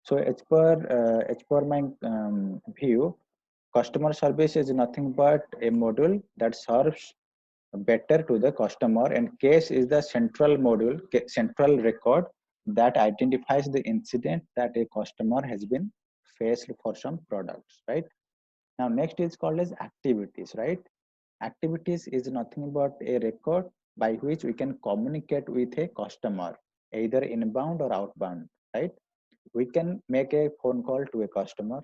So as per my view, customer service is nothing but a module that serves better to the customer, and case is the central module, central record that identifies the incident that a customer has been faced for some products, right? Now next is called as activities, right? Activities is nothing but a record by which we can communicate with a customer, either inbound or outbound, right? We can make a phone call to a customer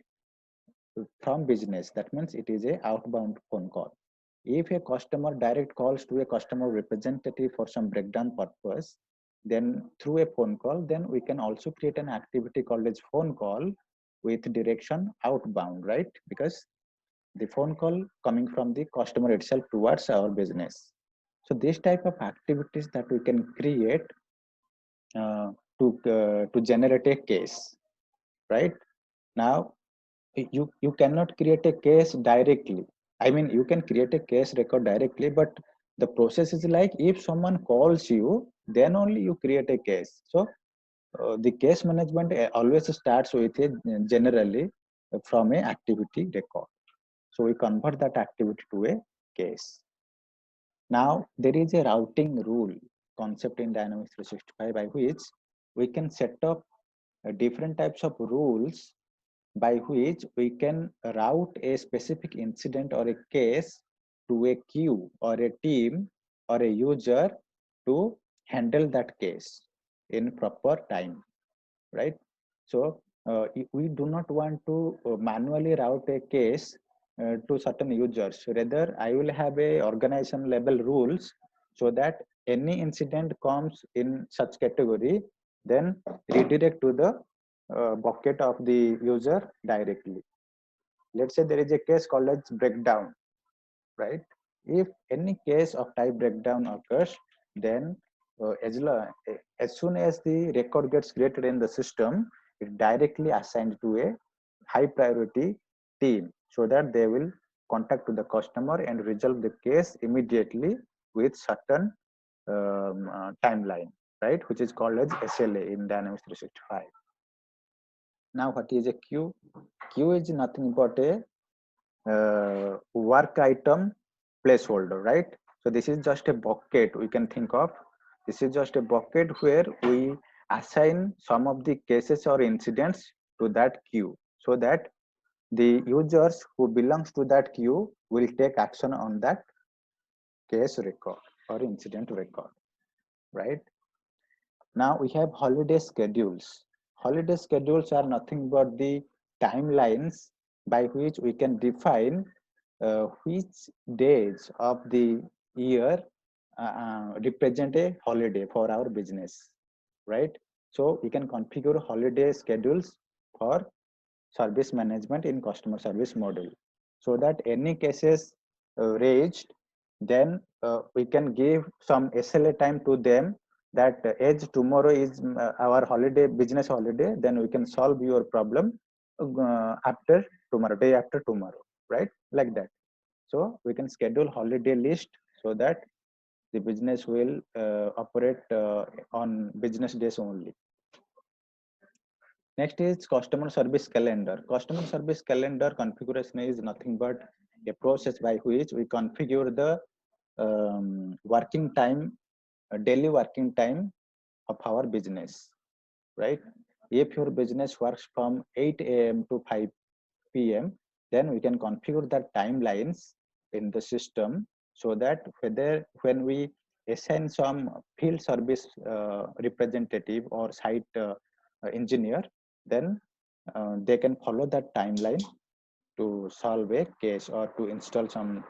from business. That means it is a outbound phone call. If a customer direct calls to a customer representative for some breakdown purpose, then through a phone call, then we can also create an activity called as phone call with direction outbound, right? Because the phone call coming from the customer itself towards our business. So this type of activities that we can create uh, to generate a case, right? Now you cannot create a case directly. I mean, you can create a case record directly, but the process is like if someone calls you, then only you create a case. So the case management always starts with a generally from a activity record. So we convert that activity to a case. Now there is a routing rule concept in Dynamics 365 by which we can set up different types of rules by which we can route a specific incident or a case to a queue or a team or a user to handle that case in proper time, right? So if we do not want to manually route a case to certain users. Rather, I will have a organization level rules so that any incident comes in such category, then redirect to the bucket of the user directly. Let's say there is a case called as breakdown, right? If any case of type breakdown occurs, then as soon as the record gets created in the system, it directly assigned to a high priority team so that they will contact to the customer and resolve the case immediately with certain timeline, right? Which is called as SLA in Dynamics 365. Now, what is a queue? Queue is nothing but a work item placeholder, right? So this is just a bucket we can think of. This is just a bucket where we assign some of the cases or incidents to that queue so that the users who belongs to that queue will take action on that case record or incident record, right? Now we have holiday schedules. Holiday schedules are nothing but the timelines by which we can define which days of the year represent a holiday for our business, right? So we can configure holiday schedules for service management in customer service model so that any cases raised, then we can give some SLA time to them that as tomorrow is our holiday, business holiday, then we can solve your problem after tomorrow, day after tomorrow, right? Like that. So we can schedule holiday list so that the business will operate on business days only. Next is customer service calendar. Customer service calendar configuration is nothing but a process by which we configure the working time, daily working time of our business, right? If your business works from 8 a.m. to 5 p.m., then we can configure that timelines in the system so that whether when we assign some field service representative or site engineer, then they can follow that timeline to solve a case or to install some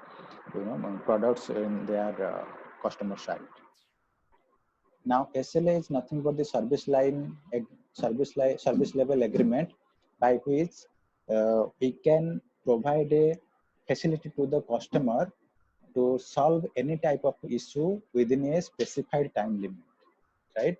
products in their customer site. Now SLA is nothing but the service level agreement by which we can provide a facility to the customer to solve any type of issue within a specified time limit, right?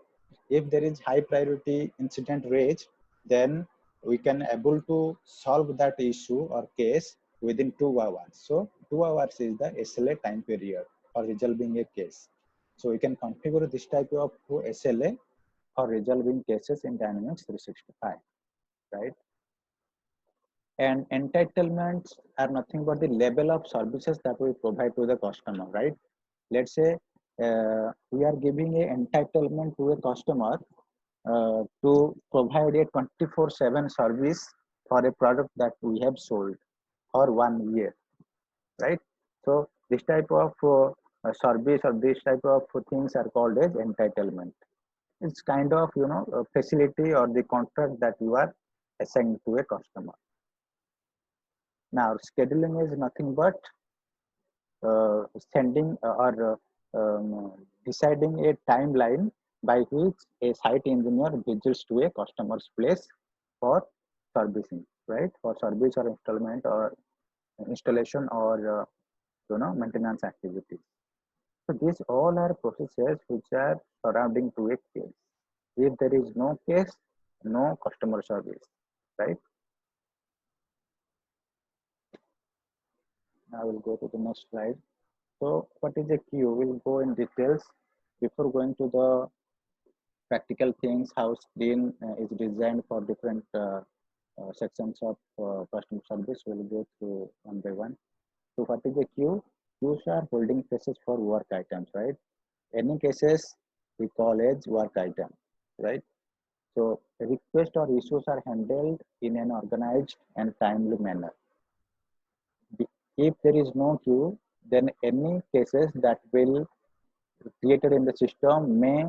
If there is high priority incident raised, then we can able to solve that issue or case within 2 hours. So 2 hours is the SLA time period for resolving a case. So we can configure this type of SLA for resolving cases in Dynamics 365. right? And entitlements are nothing but the level of services that we provide to the customer, right? Let's say we are giving a entitlement to a customer to provide a 24/7 service for a product that we have sold for 1 year, right? So this type of service or this type of things are called as entitlement. It's kind of a facility or the contract that you are assigned to a customer. Now scheduling is nothing but sending or deciding a timeline by which a site engineer visits to a customer's place for servicing, right? For service or installation or maintenance activities. So these all are processes which are surrounding to a case. If there is no case, no customer service, right? I will go to the next slide. So what is a queue? We'll go in details before going to the practical things, how screen is designed for different sections of customer service. We'll go through one by one. So what is a queue? Queues are holding cases for work items, right? Any cases we call as work item, right? So requests or issues are handled in an organized and timely manner. If there is no queue, then any cases that will created in the system may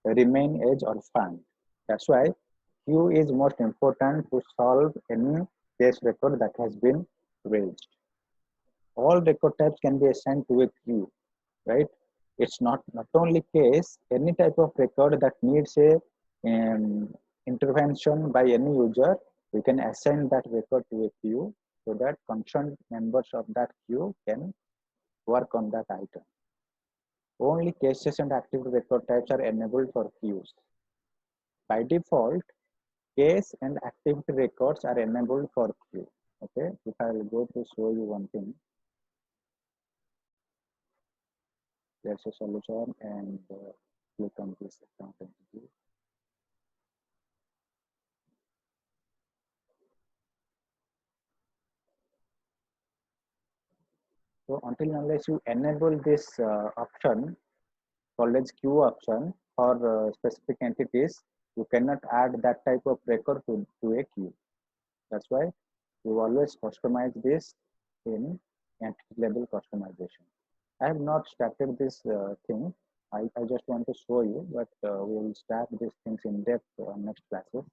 remain as orphaned. That's why queue is most important to solve any case record that has been raised. All record types can be assigned to a queue, right? It's not only case, any type of record that needs a intervention by any user, we can assign that record to a queue so that concerned members of that queue can work on that item. Only cases and activity record types are enabled for queues. By default, case and activity records are enabled for queue. Okay, if I will go to show you one thing, there's a solution and click on this account entity. So until unless you enable this option called as queue option for specific entities, you cannot add that type of record to a queue. That's why you always customize this in entity level customization. I have not started this thing. I just want to show you, but we will start these things in depth next classes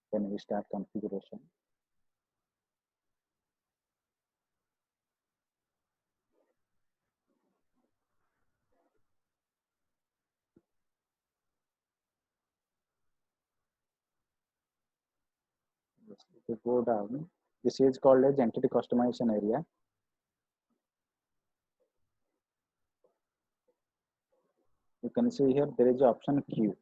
when we start configuration. Yes, if you go down, this is called as entity customization area. You can see here there is an option queue.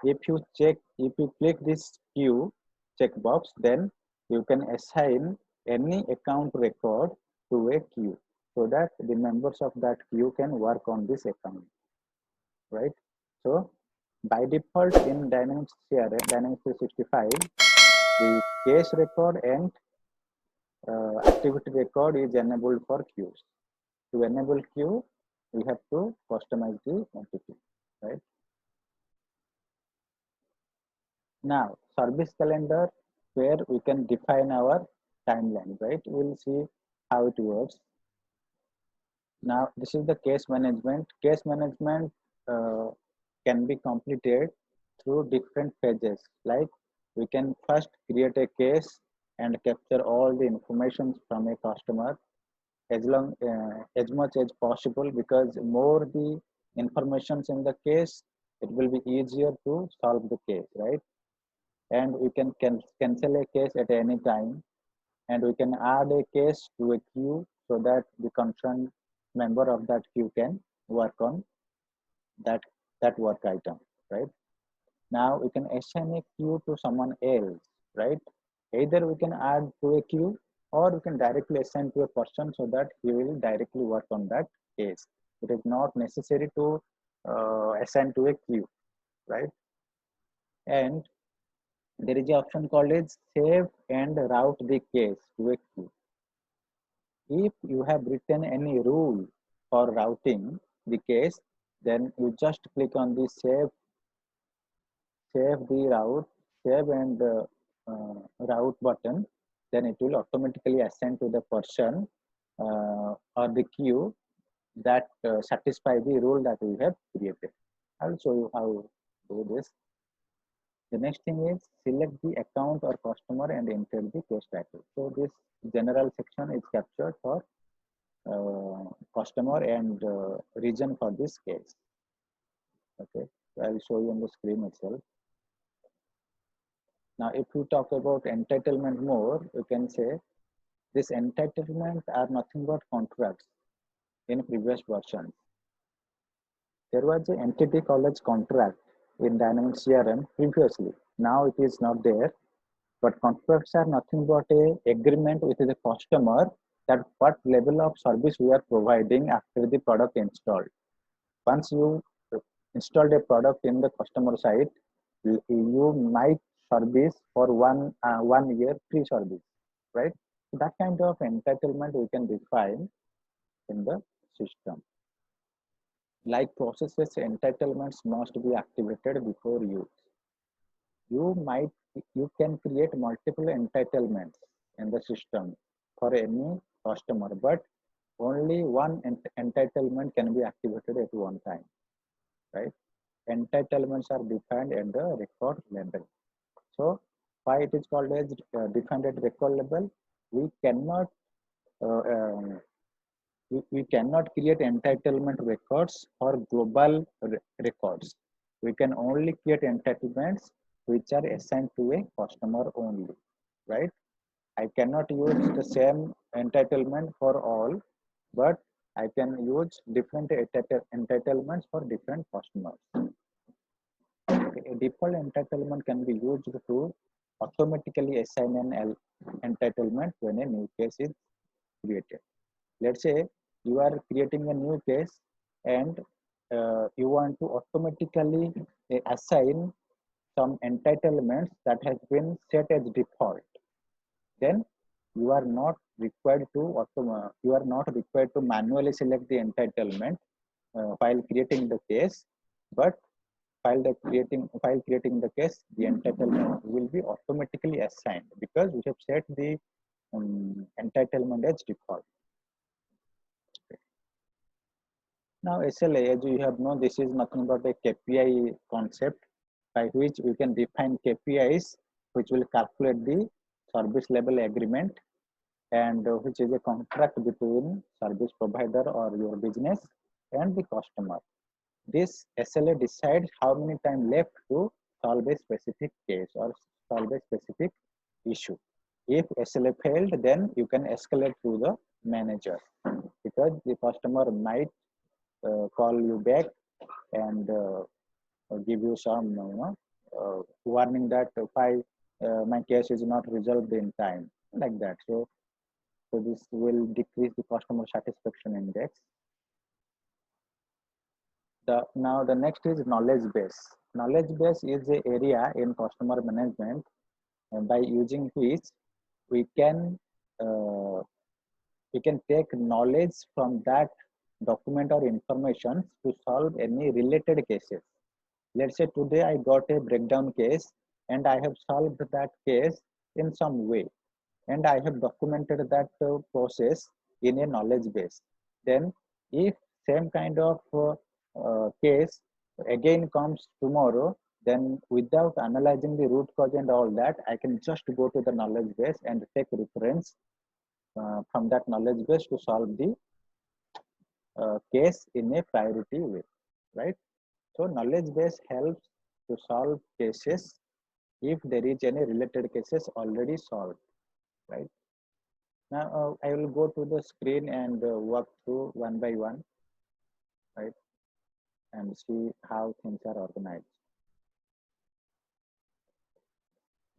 If you click this queue checkbox, then you can assign any account record to a queue so that the members of that queue can work on this account, right? So by default in Dynamics CRM, Dynamics 365, the case record and activity record is enabled for queues. To enable queue, we have to customize the entity, right? Now, service calendar, where we can define our timeline, right? We'll see how it works. Now, this is the case management. Case management can be completed through different phases. Like we can first create a case and capture all the information from a customer as much as possible, because more the informations in the case, it will be easier to solve the case, right? And we can cancel a case at any time, and we can add a case to a queue so that the concerned member of that queue can work on that work item, right? Now we can assign a queue to someone else, right? Either we can add to a queue or we can directly assign to a person so that he will directly work on that case. It is not necessary to assign to a queue, right? And There is an option called as save and route the case to a queue. If you have written any rule for routing the case, then you just click on the save the route, save and route button. Then it will automatically assign to the person or the queue that satisfy the rule that we have created. I'll show you how to do this. The next thing is select the account or customer and enter the case title. So this general section is captured for customer and region for this case. Okay, so I'll show you on the screen itself. Now, if we talk about entitlement more, you can say this entitlement are nothing but contracts in previous versions. There was an entity called as contract in Dynamics CRM previously. Now it is not there, but contracts are nothing but a agreement with the customer that what level of service we are providing after the product installed. Once you installed a product in the customer side, you might service for 1 year free service, right? So that kind of entitlement we can define in the system. Like processes, entitlements must be activated before use. You can create multiple entitlements in the system for any customer, but only one entitlement can be activated at one time, right? Entitlements are defined at the record level. So why it is called as defined at record level? We cannot uh, um, we cannot create entitlement records for global records. We can only create entitlements which are assigned to a customer only, right? I cannot use the same entitlement for all, but I can use different entitlements for different customers. Okay, a default entitlement can be used to automatically assign an entitlement when a new case is created. Let's say you are creating a new case and you want to automatically assign some entitlements that has been set as default. Then you are not required to manually select the entitlement while creating the case, but while creating the case, the entitlement will be automatically assigned because we have set the entitlement as default. Now SLA, as you have known, this is nothing but a KPI concept by which we can define KPIs which will calculate the service level agreement and which is a contract between service provider or your business and the customer. This SLA decides how many time left to solve a specific case or solve a specific issue. If SLA failed, then you can escalate to the manager because the customer might call you back and give you some warning that why my case is not resolved in time, like that. So this will decrease the customer satisfaction index. Now the next is knowledge base. Knowledge base is an area in customer management by using which we can uh, we can take knowledge from that document or information to solve any related cases. Let's say today I got a breakdown case and I have solved that case in some way and I have documented that process in a knowledge base. Then if same kind of case again comes tomorrow, then without analyzing the root cause and all that, I can just go to the knowledge base and take reference from that knowledge base to solve the case in a priority way, right? So knowledge base helps to solve cases if there is any related cases already solved, right? Now I will go to the screen and walk through one by one, right, and see how things are organized,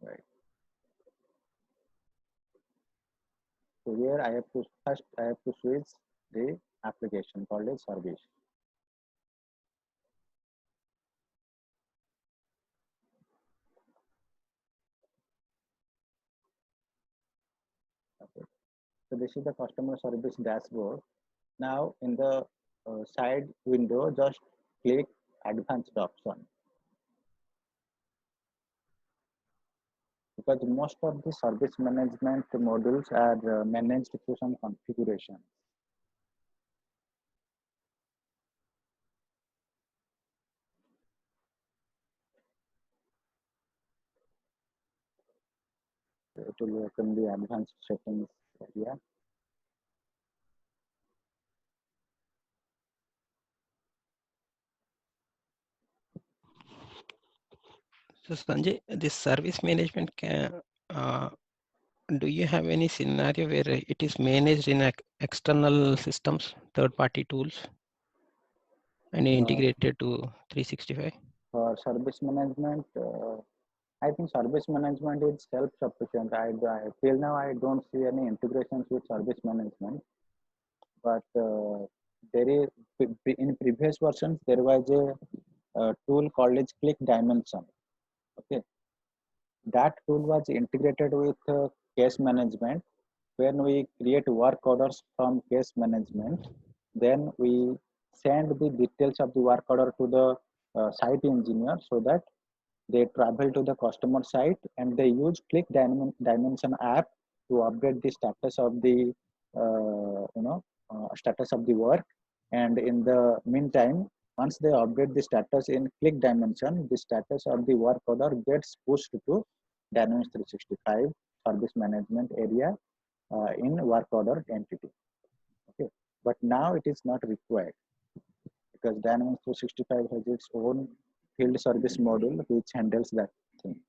right? So here I have to switch the application called a service. So this is the customer service dashboard. Now in the side window, just click advanced option, because most of the service management modules are managed through some configuration. It will open the advanced settings area. So Sanjay, this service management do you have any scenario where it is managed in external systems, third-party tools, and integrated to 365? For service management, I think service management is self-sufficient. Till now I don't see any integrations with service management, but there is in previous versions there was a tool called as Click Dimension. Okay, that tool was integrated with case management. When we create work orders from case management, then we send the details of the work order to the site engineer, so that they travel to the customer site and they use Dimension app to update the status of the status of the work. And in the meantime, once they update the status in Click Dimension, the status of the work order gets pushed to Dynamics 365 service management area in work order entity. Okay, but now it is not required, because Dynamics 365 has its own field service module which handles that thing.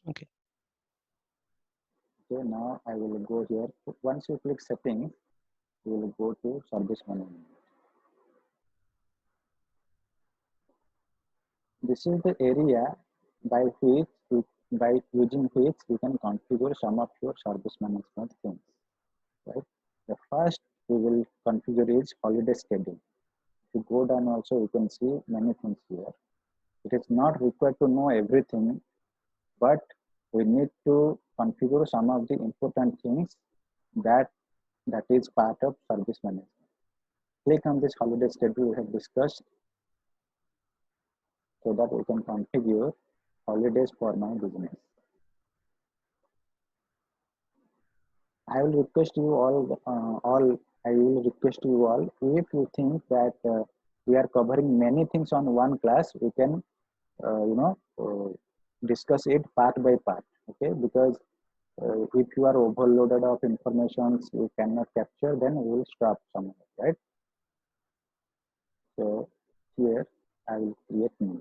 Okay. Okay, now I will go here. Once you click settings, you will go to service management. This is the area by which by using which you can configure some of your service management things. Right. The first we will configure is holiday schedule. If you go down also, you can see many things here. It is not required to know everything, but we need to configure some of the important things that is part of service management. Click on this holiday schedule we have discussed, so that we can configure holidays for my business. I will request you I will request you all, if you think that we are covering many things on one class, we can discuss it part by part. Okay, because if you are overloaded of information you cannot capture, then we will stop somewhere, right? So here I will create new,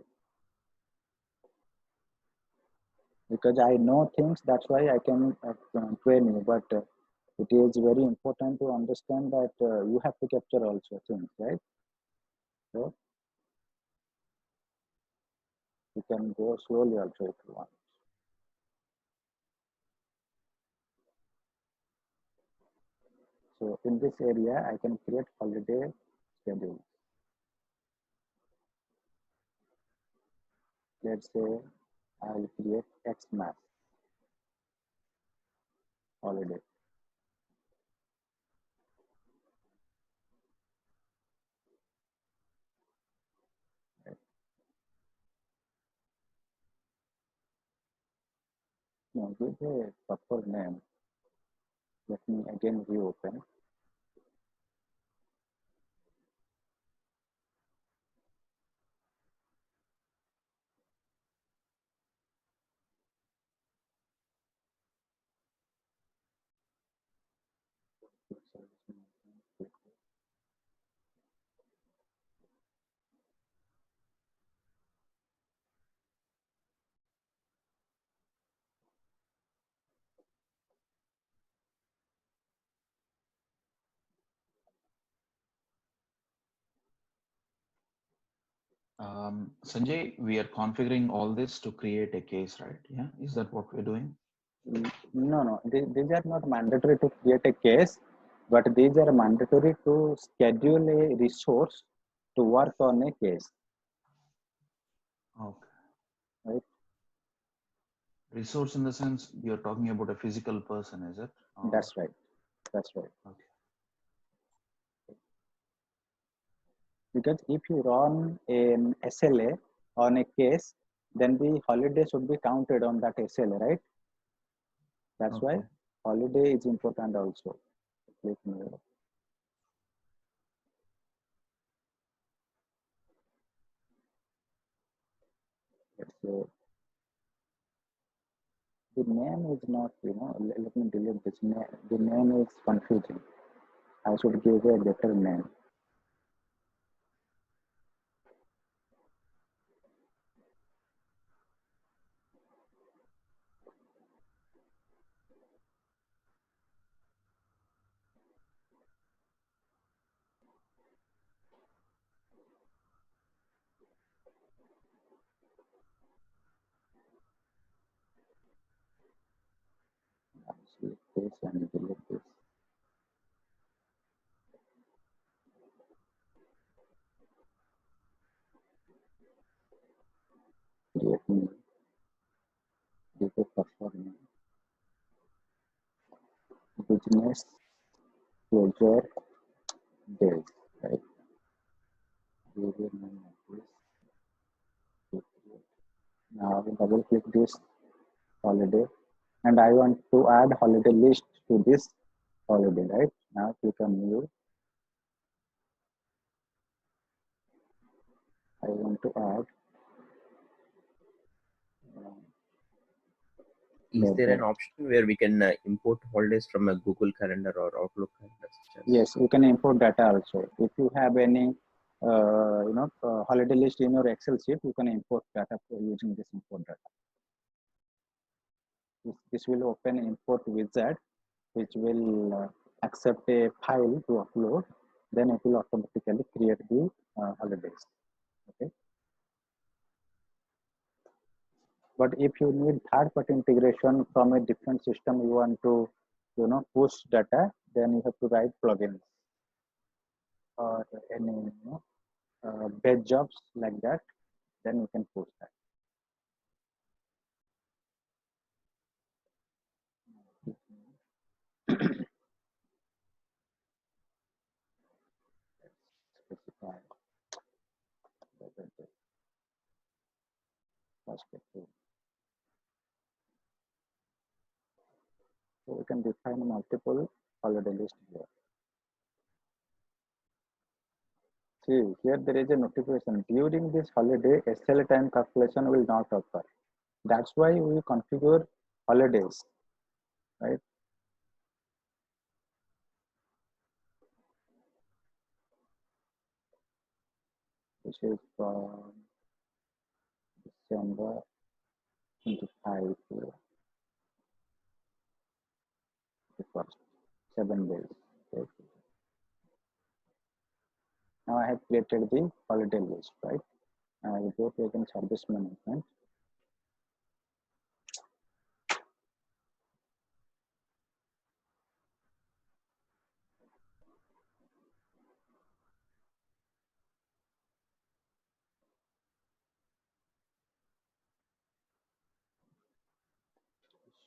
because I know things, that's why I can train you, but it is very important to understand that you have to capture also things, right? So you can go slowly also if you want. So in this area I can create holiday schedule. Let's say I will create Xmas holiday. Right. Now give a proper name. Let me again reopen. Sanjay, we are configuring all this to create a case, right? Yeah, is that what we're doing? No, these are not mandatory to create a case, but these are mandatory to schedule a resource to work on a case. Okay. Right. Resource in the sense you're talking about a physical person, is it? That's right. That's right. Okay. Because if you run an SLA on a case, then the holiday should be counted on that SLA, right? That's why Okay. holiday is important also. Click new. Let's say the name is not, let me delete this name. The name is confusing. I should give a better name. Select this and delete this. Create new. Give a password name. Business closure days, right? Give a name of this. Now I will double click this holiday, and I want to add holiday list to this holiday, right? Now click on new. I want to add Is there an labor. option where we can import holidays from a Google Calendar or Outlook calendar? Such as Yes, you can import data also. If you have any holiday list in your Excel sheet, you can import data using this import data. This will open import wizard, which will accept a file to upload. Then it will automatically create the holidays. Okay. But if you need third-party integration from a different system, you want to, push data, then you have to write plugins or any, batch jobs like that. Then you can push that. Specify perspective. So we can define multiple holiday list here. See, here there is a notification. During this holiday, SL time calculation will not occur. That's why we configure holidays, right? This is from December 25 to the first 7 days. Okay. Now I have created the holiday list, right? I will go to again service management.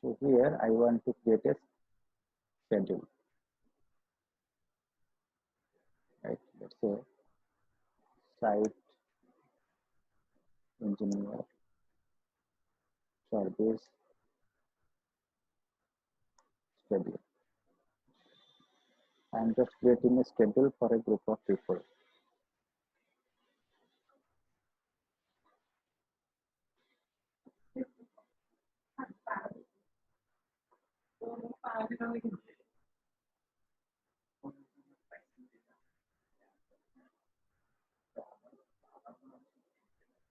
So here I want to create a schedule, right? Let's say site engineer service schedule. I'm just creating a schedule for a group of people.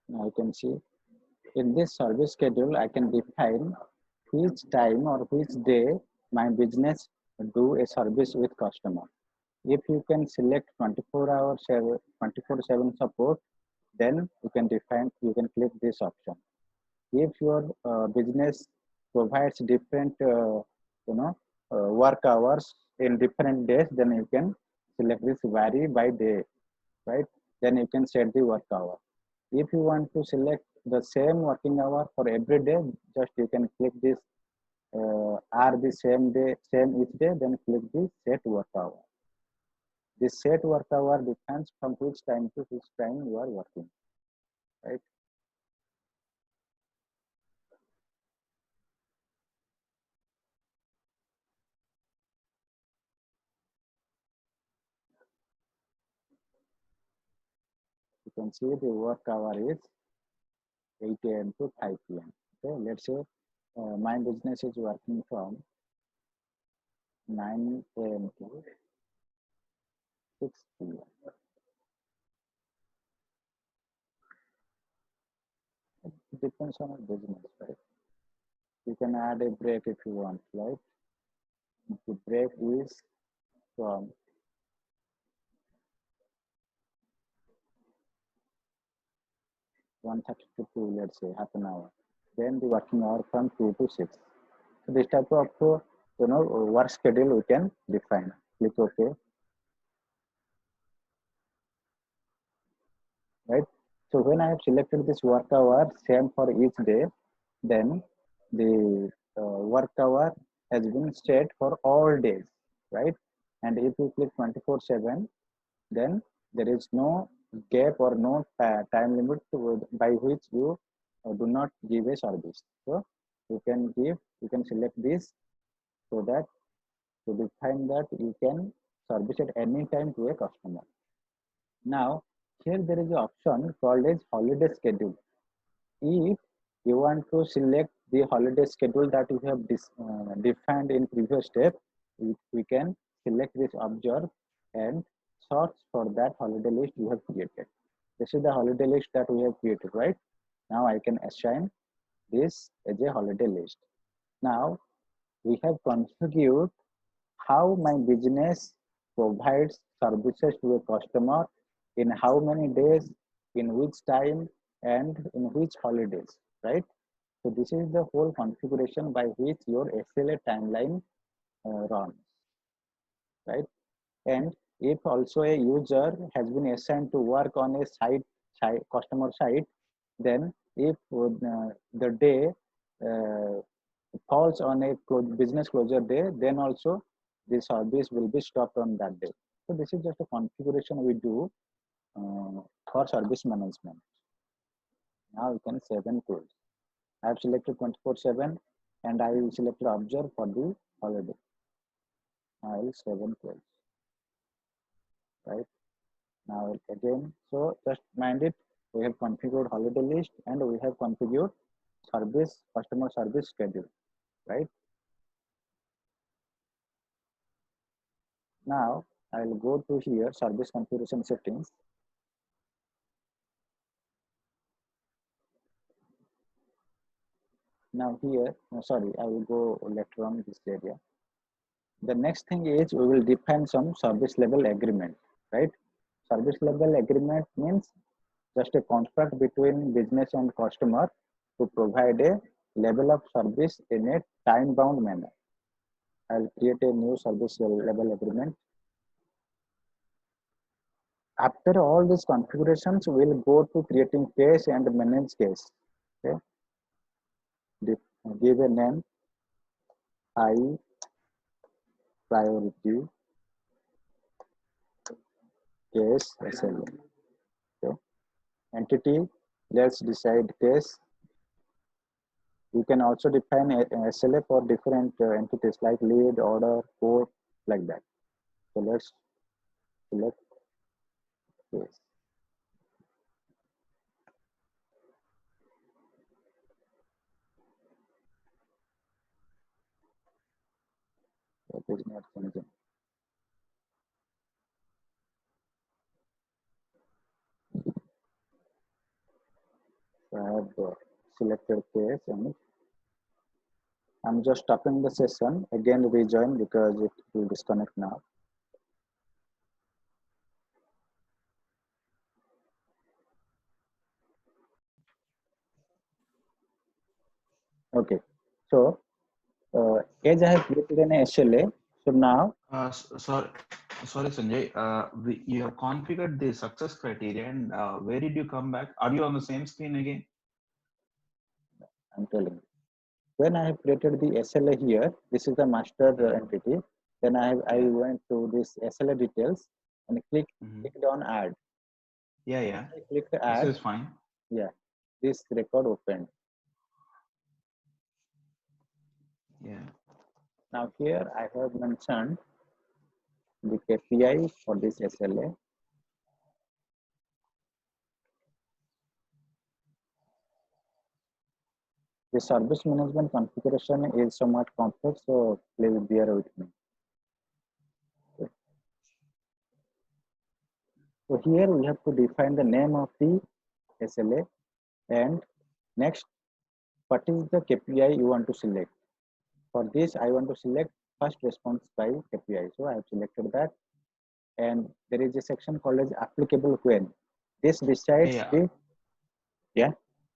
Now you can see in this service schedule, I can define which time or which day my business do a service with customer. If you can select 24 hours 24/7 support, then you can click this option. If your business provides different work hours in different days, then you can select this vary by day, right? Then you can set the work hour. If you want to select the same working hour for every day. Just you can click this are the same day, same each day, then click the set work hour. This set work hour depends from which time to which time you are working, right? You can see the work hour is 8 a.m. to 5 p.m. Okay, let's say my business is working from 9 a.m. to 6 p.m. It depends on your business, right? You can add a break if you want, right? The break is from 1:30 to 2, let's say half an hour. Then the working hour from 2 to 6. So this type of work schedule we can define. Click OK, right? So when I have selected this work hour same for each day, then the work hour has been set for all days, right? And if you click 24/7, then there is no gap or no time limit by which you do not give a service. So you can select this so that to define that you can service at any time to a customer. Now here there is an option called as holiday schedule. If you want to select the holiday schedule that you have defined in previous step, we can select this observe and search for that holiday list you have created. This is the holiday list that we have created, right? Now I can assign this as a holiday list. Now we have configured how my business provides services to a customer in how many days, in which time, and in which holidays, right? So this is the whole configuration by which your SLA timeline runs, right? And if also a user has been assigned to work on a customer site, then if the day falls on a business closure day, then also the service will be stopped on that day. So this is just a configuration we do for service management. Now you can save and close. I have selected 24/7 and I will select observe for the holiday. I will save and close. Right now again, so just mind it, we have configured holiday list and we have configured customer service schedule, right? Now I will go to here service configuration settings. Now here, sorry, I will go later on this area. The next thing is we will define some service level agreement, right? Service level agreement means just a contract between business and customer to provide a level of service in a time bound manner. I'll create a new service level agreement. After all these configurations, we'll go to creating case and manage case. Okay. Give a name, high priority case SLA. Okay. Entity, let's decide case. You can also define a SLA for different entities like lead, order, code, like that. So let's select case. That is not changing. So I have selected case and I'm just stopping the session. Again, rejoin because it will disconnect now. Okay. So, as I have created an SLA, so now. Sorry, Sanjay. You have configured the success criteria, and where did you come back? Are you on the same screen again? I'm telling you. When I have created the SLA here, this is the master entity. Then I went to this SLA details and clicked on add. Yeah. I clicked This add. is fine. Yeah, this record opened. Yeah. Now here I have mentioned the KPI for this SLA. The service management configuration is somewhat complex, so please bear with me. So here we have to define the name of the SLA, and next, what is the KPI you want to select? For this, I want to select first response by KPI. So I have selected that, and there is a section called as applicable when. This decides the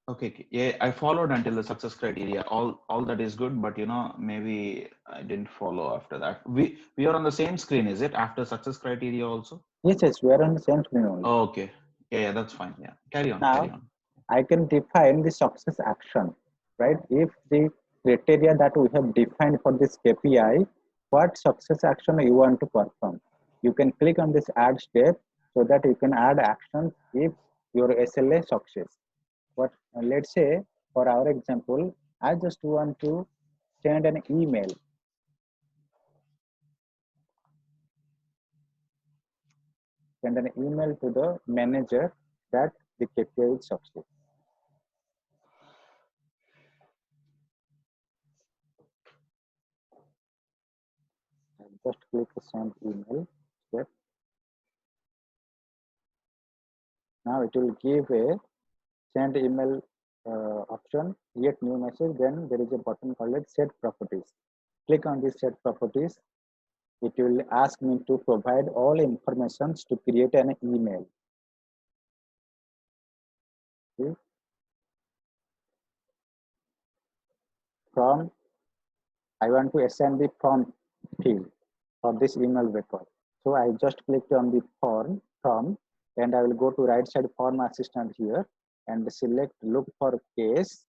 Okay. Yeah, I followed until the success criteria. All that is good, but maybe I didn't follow after that. We are on the same screen, is it? After success criteria also? Yes, we are on the same screen only. Oh, okay. Yeah, that's fine. Yeah. Carry on. Now, I can define the success action, right? If the criteria that we have defined for this KPI, what success action you want to perform, you can click on this add step so that you can add actions if your SLA success. But let's say for our example, I just want to send an email. Send an email to the manager that the KPI is success. Just click the send email step. Now it will give a send email option, yet new message. Then there is a button called set properties. Click on this set properties. It will ask me to provide all informations to create an email. Okay. From, I want to assign the from field for this email record. So I just clicked on the form from, and I will go to right side form assistant here and select look for case,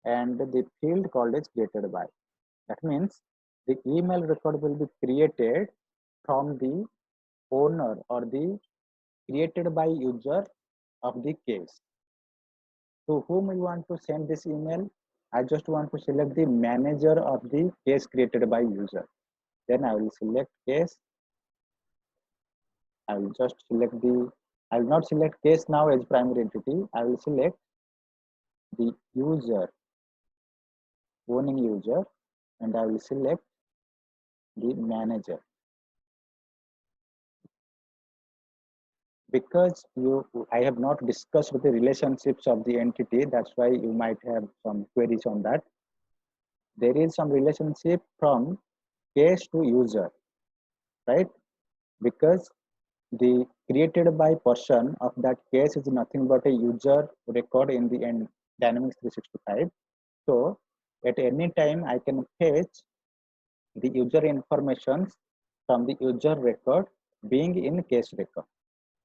and the field called is created by. That means the email record will be created from the owner or the created by user of the case. To whom I want to send this email? I just want to select the manager of the case created by user. Then I will select case. I will just select I will not select case now as primary entity. I will select the user, owning user, and I will select the manager. Because I have not discussed the relationships of the entity, that's why you might have some queries on that. There is some relationship from case to user, right? Because the created by person of that case is nothing but a user record in the end Dynamics 365. So at any time I can fetch the user information from the user record being in case record,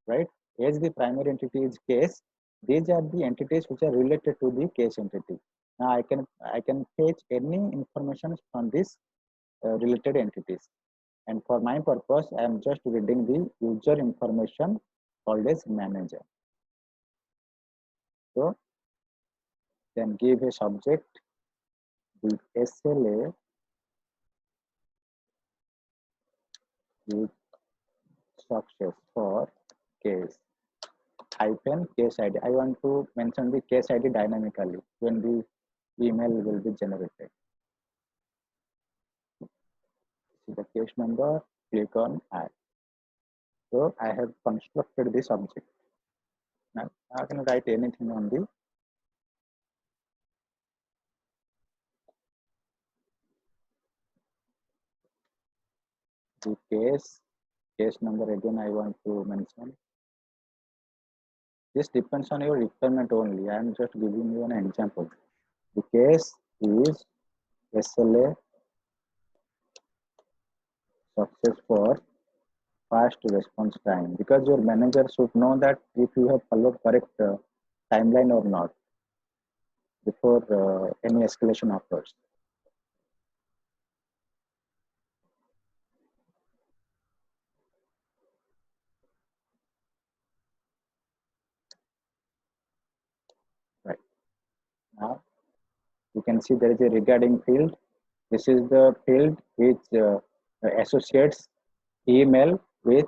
right? As the primary entity is case, these are the entities which are related to the case entity. Now I can fetch any information from this related entities, and for my purpose I am just reading the user information called as manager. So then give a subject, the SLA with success for case hyphen case ID. I want to mention the case ID dynamically when the email will be generated. See the case number, click on add. So I have constructed this object. Now I can write anything on the case number. Again I want to mention. This depends on your requirement only. I am just giving you an example. The case is SLA success for fast response time, because your manager should know that if you have followed correct timeline or not. before any escalation occurs. Right. Now you can see there is a regarding field. This is the field which associates email with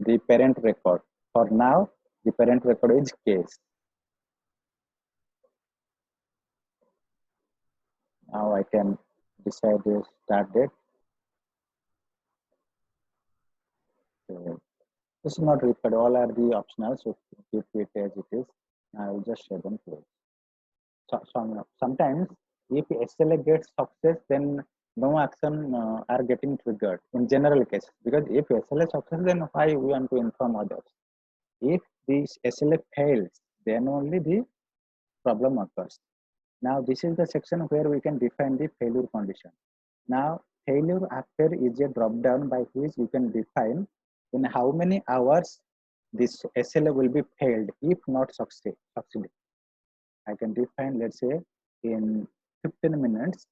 the parent record. For now, the parent record is case. Now I can decide the start date. This is not required. All are the optional, so keep it as it is. I will just share them close. Sometimes if SLA gets success, then no action are getting triggered in general case, because if SLA success, then why we want to inform others? If this SLA fails, then only the problem occurs. Now this is the section where we can define the failure condition. Now failure after is a drop down by which you can define in how many hours this SLA will be failed if not succeeding. I can define, let's say, in 15 minutes,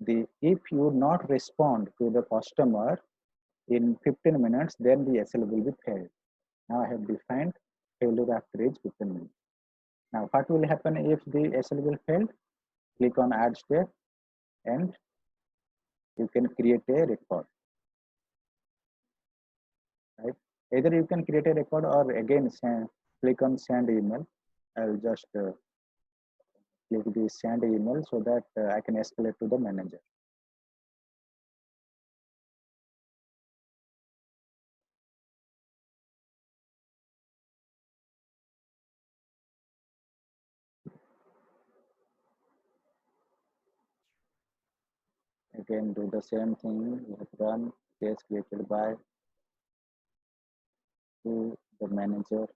if you not respond to the customer in 15 minutes, then the SLA will be failed. Now I have defined failure after is 15 minutes. Now what will happen if the SLA will fail? Click on add step and you can create a record. Right? Either you can create a record or again click on send email. I will just click the send email so that I can escalate to the manager. Again, do the same thing. We have done case created by to the manager.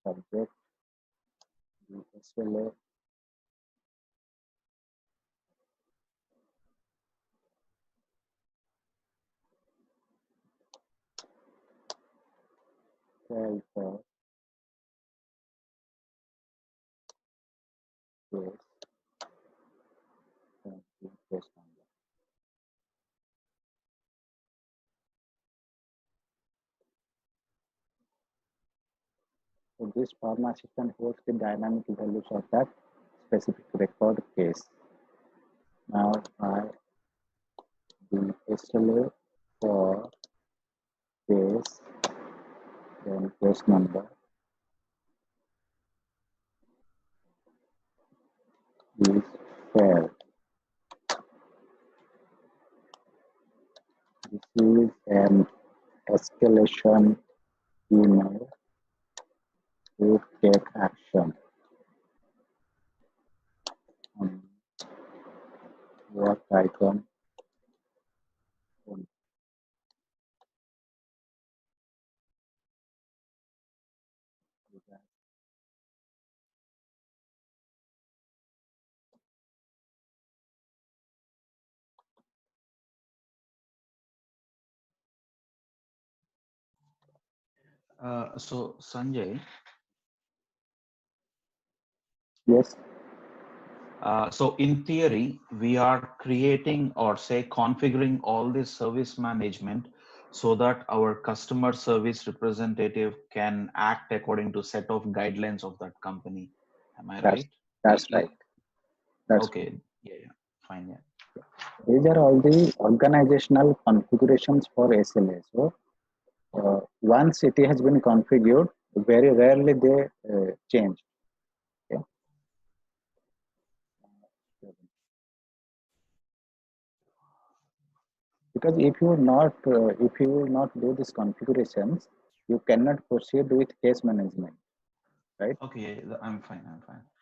Subject the SLA. Tell for case and the case number. So this form assistant holds the dynamic values of that specific record case. Now the SLA for case, then case number is failed. This is an escalation email to take action on work item. So Sanjay, Yes. So in theory, we are creating or say configuring all this service management so that our customer service representative can act according to set of guidelines of that company. Am I right? That's right. That's okay. Yeah. Fine. Yeah. These are all the organizational configurations for SLA. So once it has been configured, very rarely they change. Okay. Because if you will not do these configurations, you cannot proceed with case management, right? Okay, I'm fine.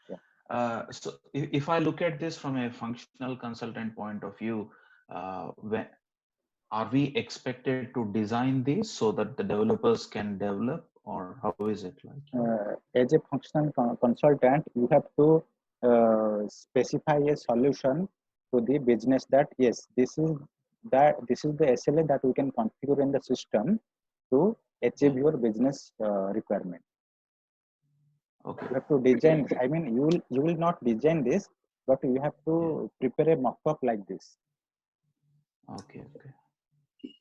Yeah. So if I look at this from a functional consultant point of view, when are we expected to design these so that the developers can develop, or how is it like? As a functional consultant, you have to specify a solution to the business that yes, this is the SLA that we can configure in the system to achieve your business requirement. Okay. You have to design. I mean, you will not design this, but you have to prepare a mock-up like this. Okay. Okay.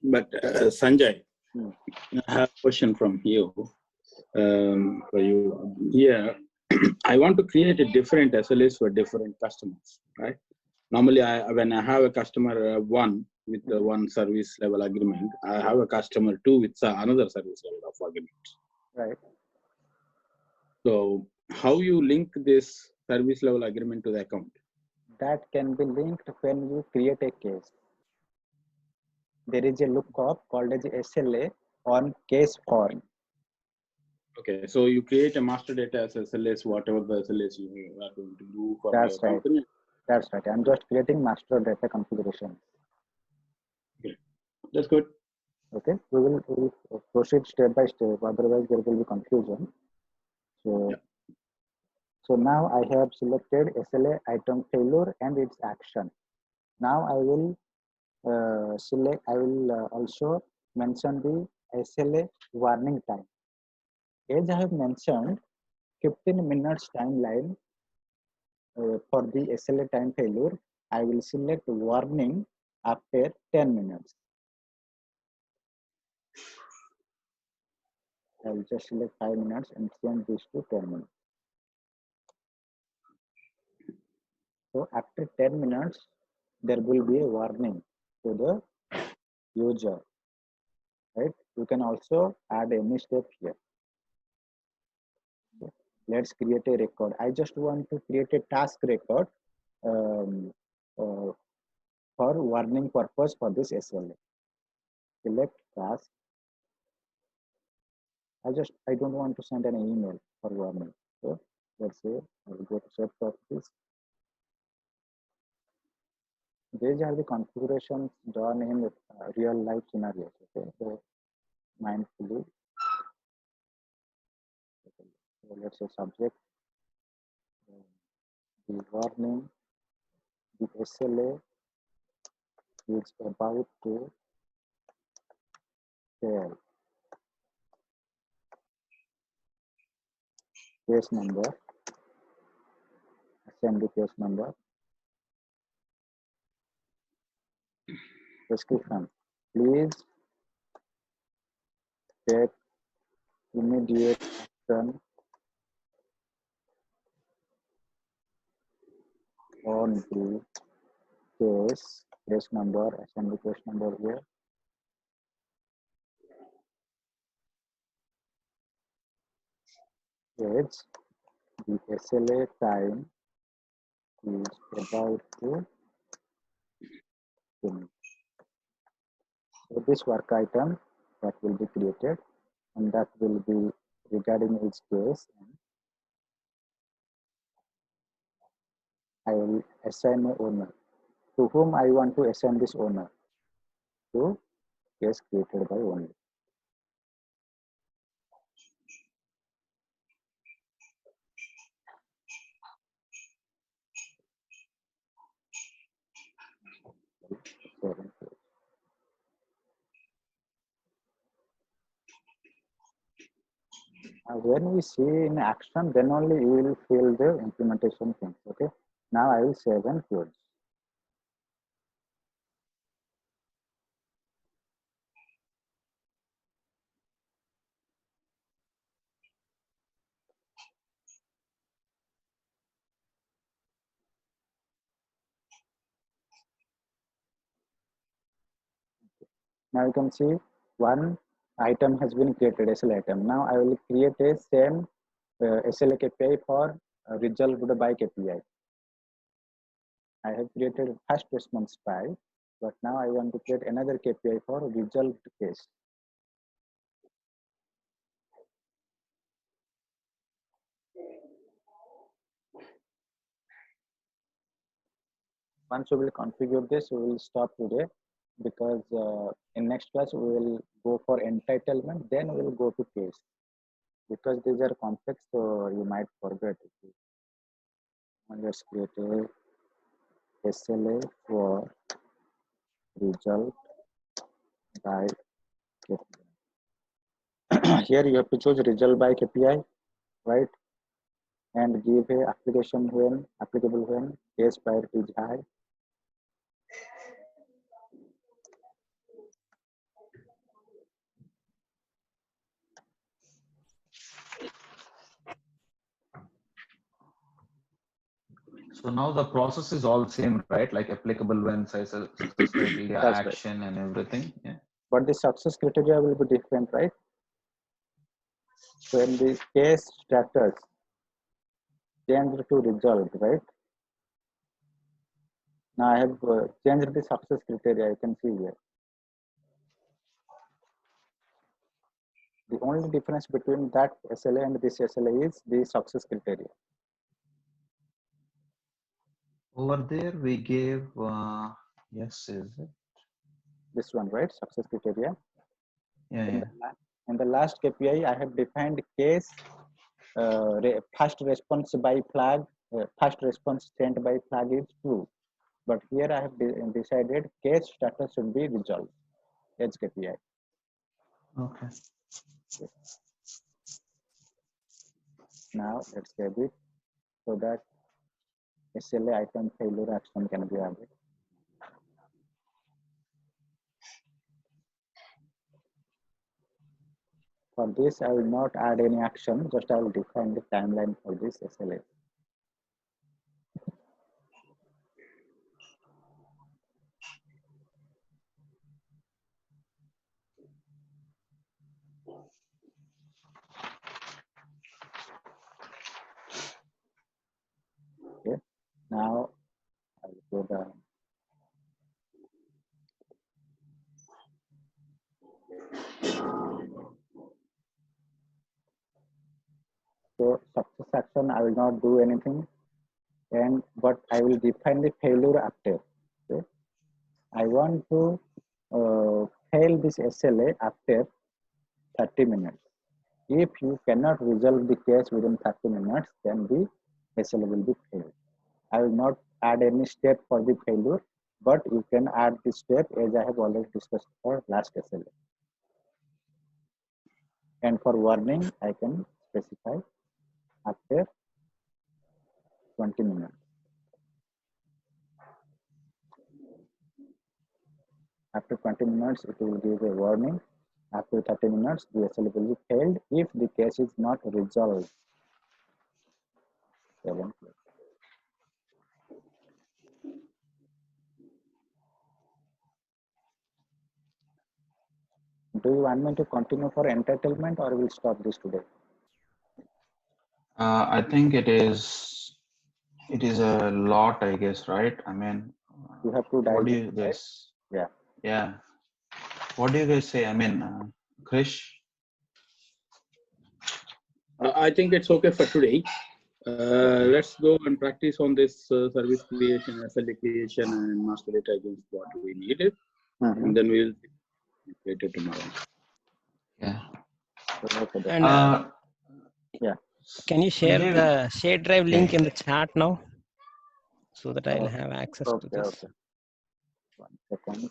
But Sanjay, Hmm. I have a question from you. For you here, I want to create a different SLAs for different customers, right? Normally, when I have a customer one with the one service level agreement, I have a customer two with another service level of agreement. Right. So how you link this service level agreement to the account? That can be linked when you create a case. There is a lookup called as SLA on case form. Okay, so you create a master data as SLAs, whatever the SLAs you are going to do for That's the right. company. That's right. I'm just creating master data configuration. Okay, that's good. Okay. We will proceed step by step. Otherwise, there will be confusion. So, Yeah. so now I have selected SLA item failure and its action. Now I will select. I will also mention the SLA warning time. As I have mentioned, 15 minutes timeline for the SLA time failure. I will select warning after 10 minutes. I will just select 5 minutes and change this to 10 minutes. So after 10 minutes, there will be a warning to the user, right? You can also add any step here. So let's create a record. I just want to create a task record um, uh, for warning purpose for this SLA. Select task. I don't want to send an email for warning. So let's say I will go to set properties. These are the configurations done in real life scenarios. Okay, so mindfully. So let's say subject, the warning, the SLA is about to fail. Case number, send the case number. Description, please take immediate action on the case number, send the case number here. Age, the SLA time is about to finish. So this work item that will be created and that will be regarding each case. I will assign an owner. To whom I want to assign this owner? To case created by only. When we see in action, then only you will feel the implementation things. Okay. Now I will save and close. Now you can see one item has been created, SLA item. Now I will create a same SLA KPI for resolved by KPI. I have created first response by, but now I want to create another KPI for resolved case. Once we will configure this, we will stop today because in next class we will go for entitlement, then we will go to case. Because these are complex, so you might forget it. Let's create a SLA for result by KPI. Here you have to choose result by KPI, right? And give a application when applicable when case priority is high. So now the process is all same, right? Like applicable when, size, success criteria, That's right. action, and everything. Yeah. But the success criteria will be different, right? So in the case status changed to result, right? Now I have changed the success criteria. You can see here. The only difference between that SLA and this SLA is the success criteria. Over there we gave yes, is it? This one, right? Success criteria. Yeah, yeah. In the last KPI, I have defined case fast response by flag. Fast response sent by flag is true, but here I have decided case status should be resolved as KPI. Okay. Now let's save it so that SLA item failure action can be added. For this, I will not add any action, just I will define the timeline for this SLA. Okay, now I will go down. So success action, I will not do anything, but I will define the failure after. Okay? I want to fail this SLA after 30 minutes. If you cannot resolve the case within 30 minutes, then the SLA will be failed. I will not add any step for the failure, but you can add the step as I have already discussed for last SLA. And for warning, I can specify after 20 minutes. After 20 minutes, it will give a warning. After 30 minutes, the SLA will be failed if the case is not resolved. Do you want me to continue for entitlement or will stop this today? I think it is a lot, I guess, right? I mean, you have to what do digest, you guys? right? Yeah. What do you guys say? I mean, Krish? I think it's okay for today. Let's go and practice on this service creation, SLA creation, and master data against what we needed, and then we'll later tomorrow. Yeah. And yeah. Can you share the share drive link in the chat now, so that I'll have access to this? Okay. 1 second.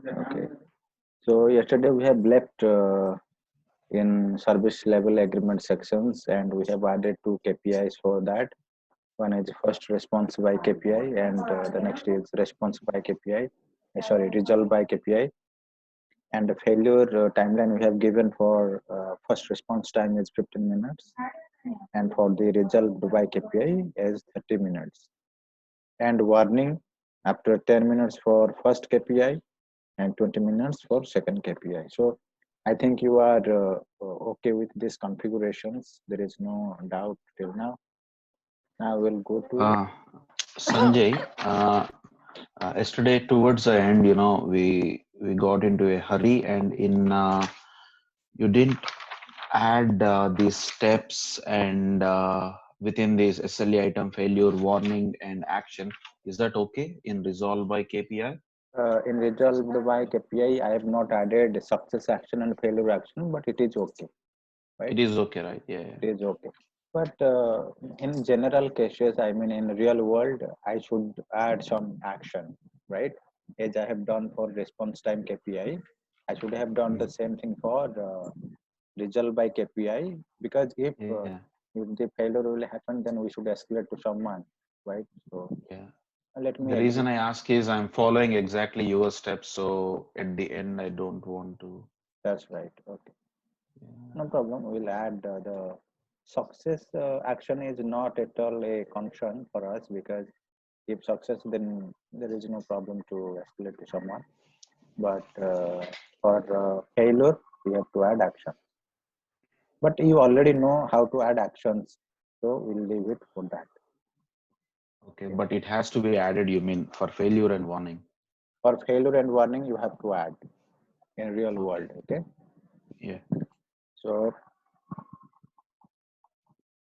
Okay. So yesterday we have left in service level agreement sections, and we have added 2 KPIs for that. One is first response by KPI, and the next is response by KPI. Result by KPI. And the failure timeline we have given for first response time is 15 minutes, and for the result by KPI is 30 minutes. And warning after 10 minutes for first KPI and 20 minutes for second KPI. So I think you are okay with these configurations. There is no doubt till now. Now we'll go to Sanjay. Yesterday towards the end, we got into a hurry, and you didn't add these steps and within this SLA item failure warning and action. Is that okay in resolve by KPI? In resolved by KPI, I have not added success action and failure action, but it is okay. Right? It is okay, right? Yeah. It is okay. But in general cases, I mean, in real world, I should add some action, right? As I have done for response time KPI, I should have done the same thing for result by KPI, because Yeah. if the failure will happen, then we should escalate to someone, right? So Yeah. let me The reason exit. I ask is I'm following exactly your steps, so at the end I don't want to. That's right. Okay, Yeah. no problem. We'll add the success action is not at all a concern for us, because if success, then there is no problem to escalate to someone. But for failure, we have to add action. But you already know how to add actions, so we'll leave it for that. Okay, but it has to be added, you mean, for failure and warning. For failure and warning, you have to add in real Okay. world. Okay. Yeah. So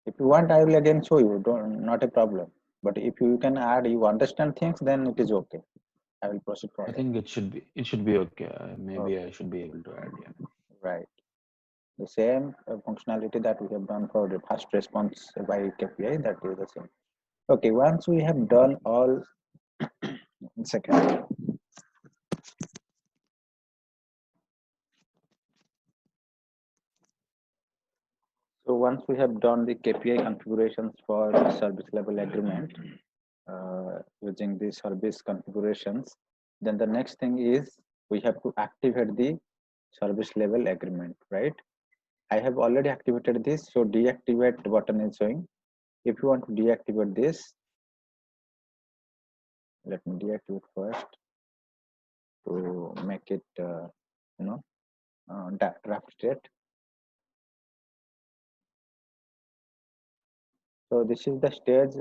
if you want, I will again show you. Don't, not a problem. But if you can add, you understand things, then it is okay. I will proceed I further. think it should be okay. Maybe I Okay. should be able to add, yeah. Right. The same functionality that we have done for the fast response by KPI, that is the same. Okay, once we have done all, one second. So once we have done the KPI configurations for the service level agreement using the service configurations, then the next thing is we have to activate the service level agreement, right? I have already activated this, so deactivate button is showing. If you want to deactivate this, let me deactivate first to make it, you know, draft state. So this is the stage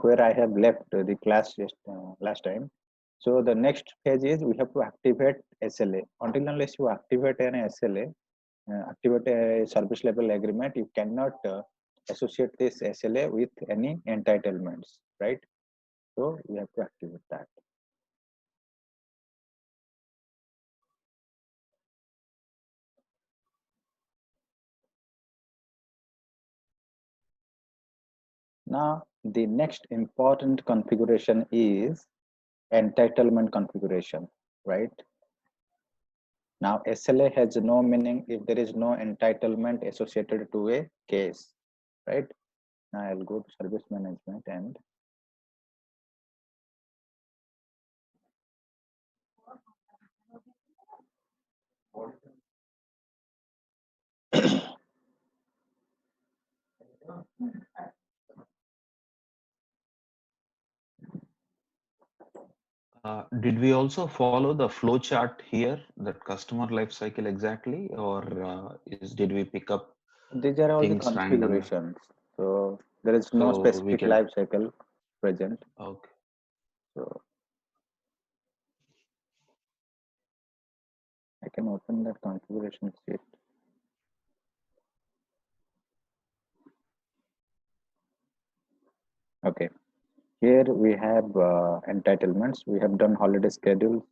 where I have left the class just last time. So the next phase is we have to activate SLA. Until unless you activate an SLA, activate a service level agreement, you cannot associate this SLA with any entitlements, right? So we have to activate that. Now, the next important configuration is entitlement configuration, right? Now, SLA has no meaning if there is no entitlement associated to a case, right? Now, I'll go to service management and Did we also follow the flow chart here, that customer life cycle exactly, or did we pick up these are all the things randomly? configurations. So there is no So we specific can, life cycle present. okay. So I can open that configuration sheet. Okay. Here we have entitlements. We have done holiday schedule,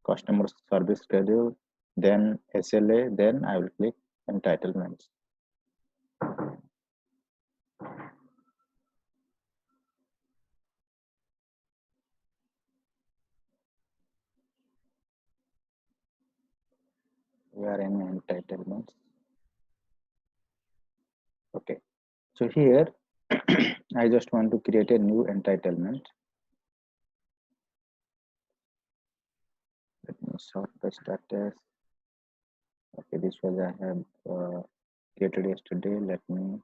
customer service schedule, then SLA, then I will click entitlements. We are in entitlements. Okay. So here, I just want to create a new entitlement. Let me sort the status. Okay, this was I have created yesterday. Let me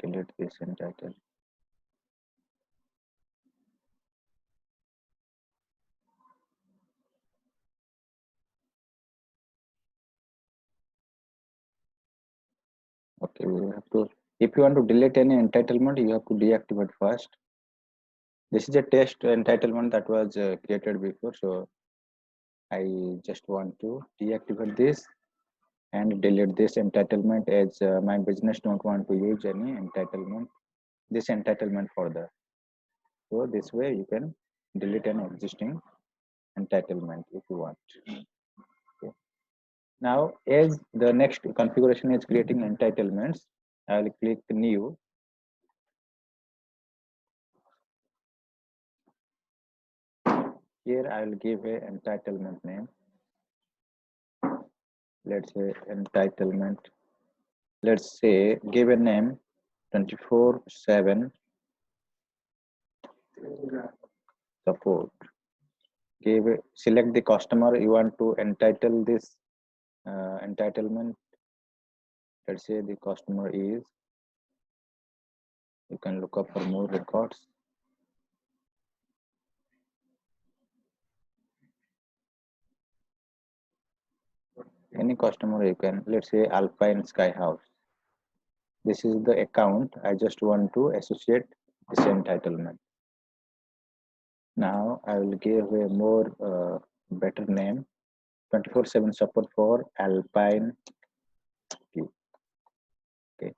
delete this entitled. Okay, we have to, if you want to delete any entitlement, you have to deactivate first. This is a test entitlement that was created before, so I just want to deactivate this and delete this entitlement, as my business don't want to use any entitlement, this entitlement further. So this way you can delete an existing entitlement if you want. Okay. Now, as the next configuration is creating entitlements, I will click new. Here I will give a entitlement name. Let's say entitlement. Let's say give a name 24/7 support. Select the customer you want to entitle this entitlement. Let's say the customer is, you can look up for more records. Any customer you can, let's say Alpine Sky House. This is the account I just want to associate this entitlement. Now I will give a more better name, 24/7 support for Alpine. Okay.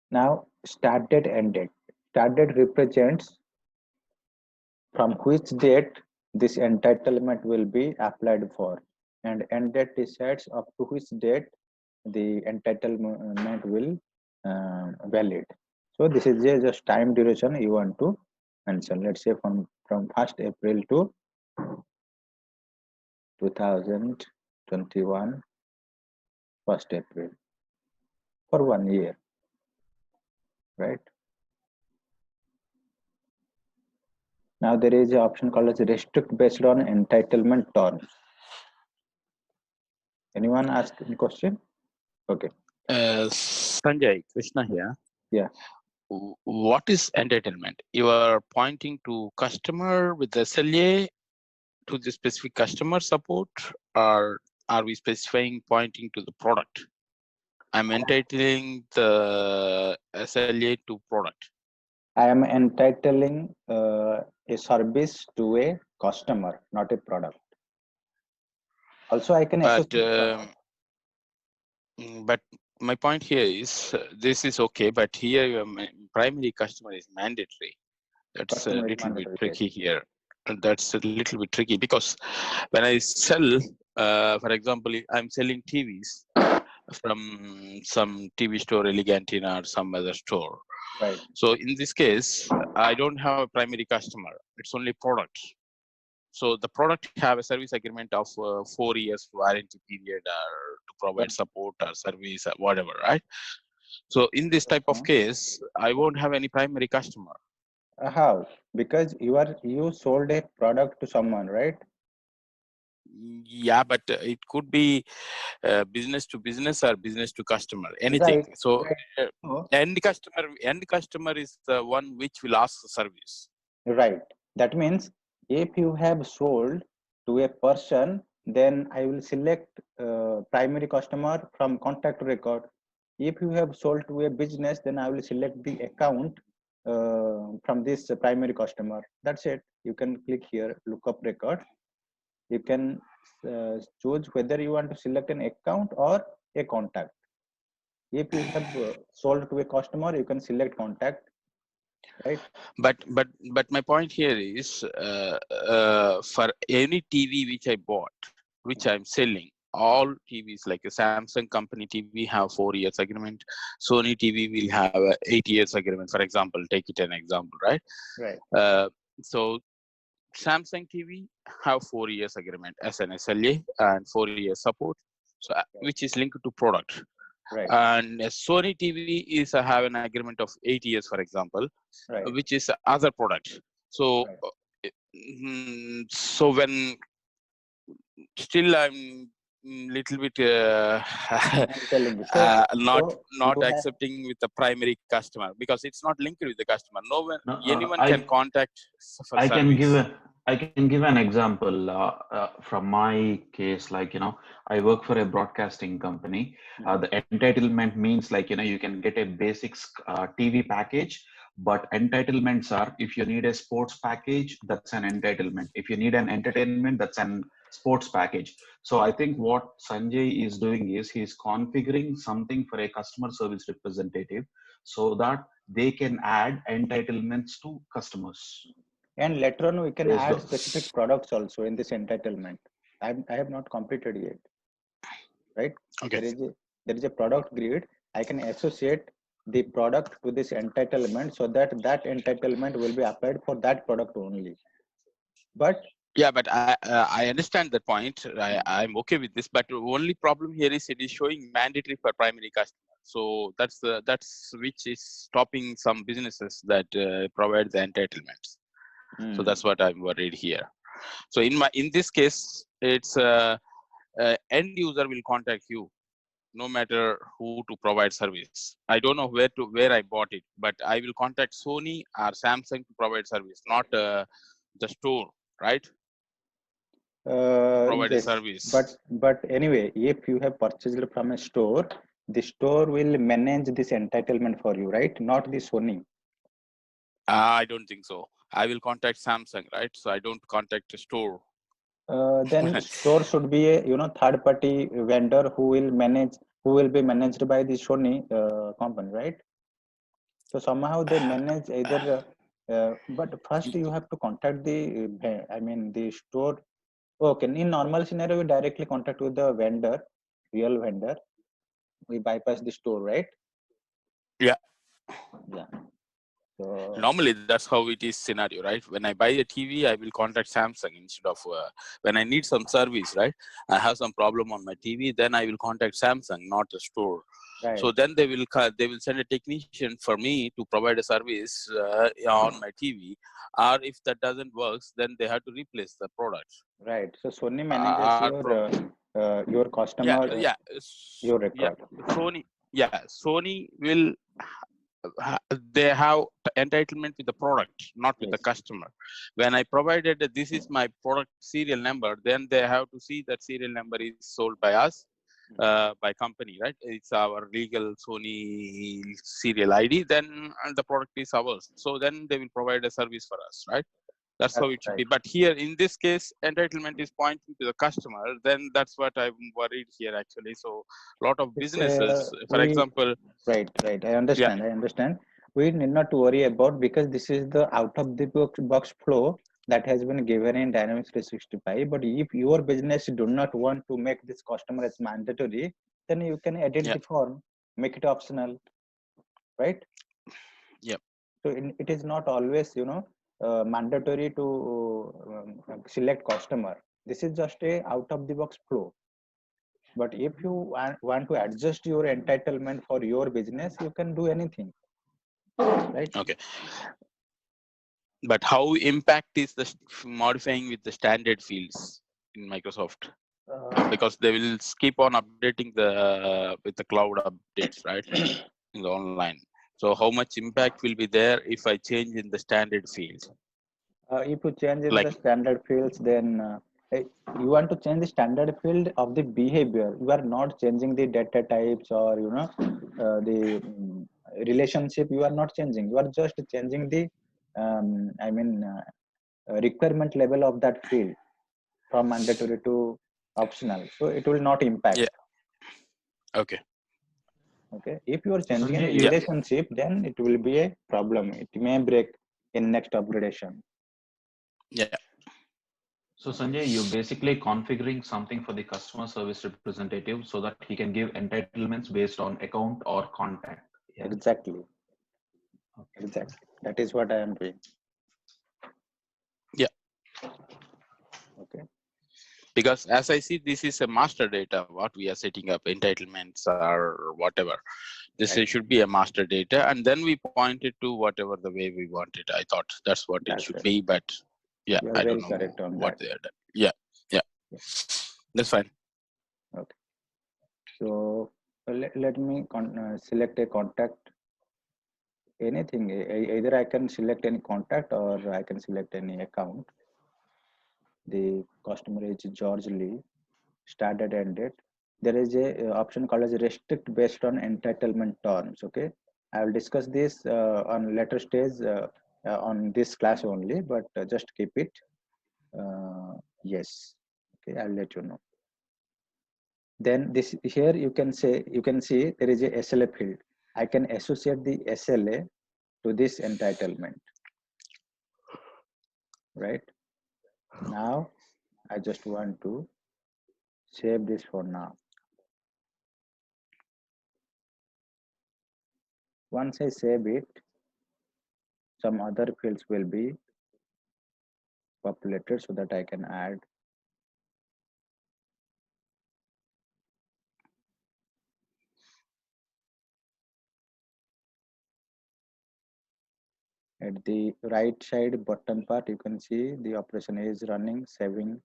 Now start date, end date. Start date represents from which date this entitlement will be applied for, and end date decides up to which date the entitlement will valid. So this is just time duration you want to mention. Let's say from 1st April to 2021 1st April for 1 year, right? Now there is an option called as restrict based on entitlement terms. Anyone ask any question? Okay. Sanjay, Krishna here. Yeah. What is entitlement? You are pointing to customer with SLA to the specific customer support, or are we specifying pointing to the product? I'm entitling the SLA to product. I am entitling a service to a customer, not a product. Also, I can but my point here is this is okay, but here your primary customer is mandatory. That's a little bit tricky here. And that's a little bit tricky because when I sell, for example, I'm selling TVs from some TV store, Elegantina, or some other store. Right. So in this case, I don't have a primary customer. It's only product. So the product have a service agreement of 4 years warranty period, or to provide support or service or whatever, right? So in this type of case, I won't have any primary customer. How? Because you sold a product to someone, right? Yeah, but it could be business to business or business to customer, anything. Right. So Right. end customer is the one which will ask the service. Right. That means if you have sold to a person, then I will select primary customer from contact record. If you have sold to a business, then I will select the account from this primary customer. That's it. You can click here, look up record. You can choose whether you want to select an account or a contact. If you have sold to a customer, you can select contact, right? But my point here is for any TV which I bought, which I'm selling, all TVs like a Samsung company TV have 4 years agreement. Sony TV will have a 8 years agreement. For example, take it an example, right? Right. So Samsung TV have 4 years agreement as an SLA and 4 years support, so which is linked to product. Right. And Sony TV is have an agreement of 8 years, for example, right. which is other product. So, right. So when still I'm little bit not accepting with the primary customer because it's not linked with the customer. No one, anyone can contact for service. I can give an example from my case. Like, I work for a broadcasting company. The entitlement means, like, you can get a basic TV package, but entitlements are, if you need a sports package, that's an entitlement. If you need an entertainment, that's an sports package. So I think what Sanjay is doing is he's configuring something for a customer service representative so that they can add entitlements to customers. And later on, we can add specific products also in this entitlement. I have not completed yet, right? Okay. There is a product grid. I can associate the product to this entitlement so that that entitlement will be applied for that product only. But Yeah, but I understand that point. I'm okay with this, but the only problem here is it is showing mandatory for primary customer. So that's which is stopping some businesses that provide the entitlements. So that's what I'm worried here. So in this case, it's end user will contact you no matter who to provide service. I don't know where I bought it, but I will contact Sony or Samsung to provide service, not the store, right? Provide a yes, service. but anyway, if you have purchased from a store, the store will manage this entitlement for you, right? Not the Sony. I don't think so. I will contact Samsung, right? So I don't contact a store. Then store should be a third party vendor who will be managed by the Sony company, right? So somehow they manage either. But first you have to contact the the store. Okay, in normal scenario, we directly contact with the vendor, real vendor. We bypass the store, right? Yeah. Yeah. So Normally that's how it is scenario, right? When I buy a TV, I will contact Samsung instead of when I need some service, right? I have some problem on my TV, then I will contact Samsung, not the store. right. So then they will send a technician for me to provide a service on my TV, or if that doesn't work, then they have to replace the product. Right. So Sony manages your customer, your record. Sony will they have entitlement with the product, not with the Yes. customer. When I provided that this is my product serial number, then they have to see that serial number is sold by us, by company, right? It's our legal Sony serial ID, then the product is ours. So then they will provide a service for us, right? That's how That's it should right. be. But here in this case, entitlement is pointing to the customer. Then that's what I'm worried here actually. So a lot of It's businesses, for example, right. I yeah, understand. We need not to worry about because this is the out of the box flow that has been given in Dynamics 365. But if your business do not want to make this customer as mandatory, then you can edit yeah, the form, make it optional, right? yeah. So it is not always mandatory to select customer. This is just a out of the box flow. But if you want to adjust your entitlement for your business, you can do anything, right? Okay. But how impact is the modifying with the standard fields in Microsoft? Because they will keep on updating with the cloud updates, right? In the online. So how much impact will be there if I change in the standard field? If you change in Like, the standard fields, then you want to change the standard field of the behavior. You are not changing the data types or the relationship. You are not changing. You are just changing the requirement level of that field from mandatory to optional. So it will not impact. yeah. Okay. Okay. If you are So changing Sanjay, any Yeah. relationship, then it will be a problem. It may break in next upgradation. Yeah. So Sanjay, you're basically configuring something for the customer service representative so that he can give entitlements based on account or contact. Yeah. Exactly. Okay. Exactly. That is what I am doing. Yeah. Okay. Because as I see, this is a master data, what we are setting up, entitlements or whatever. This Right. should be a master data. And then we point it to whatever the way we want it. I thought that's what it That's should right. be. But yeah, You are I very don't know correct on what that. they are done. Yeah. Yeah. That's fine. Okay. So let me select a contact. Anything. Either I can select any contact or I can select any account. The customer is George Lee. Started ended. There is a option called as restrict based on entitlement terms. Okay. I will discuss this on later stage on this class only, but just keep it. Yes. Okay. I'll let you know. Then this here you can see there is a SLA field. I can associate the SLA to this entitlement. Right now, I just want to save this for now. Once I save it, some other fields will be populated so that I can add. At the right side bottom part, you can see the operation is running, saving.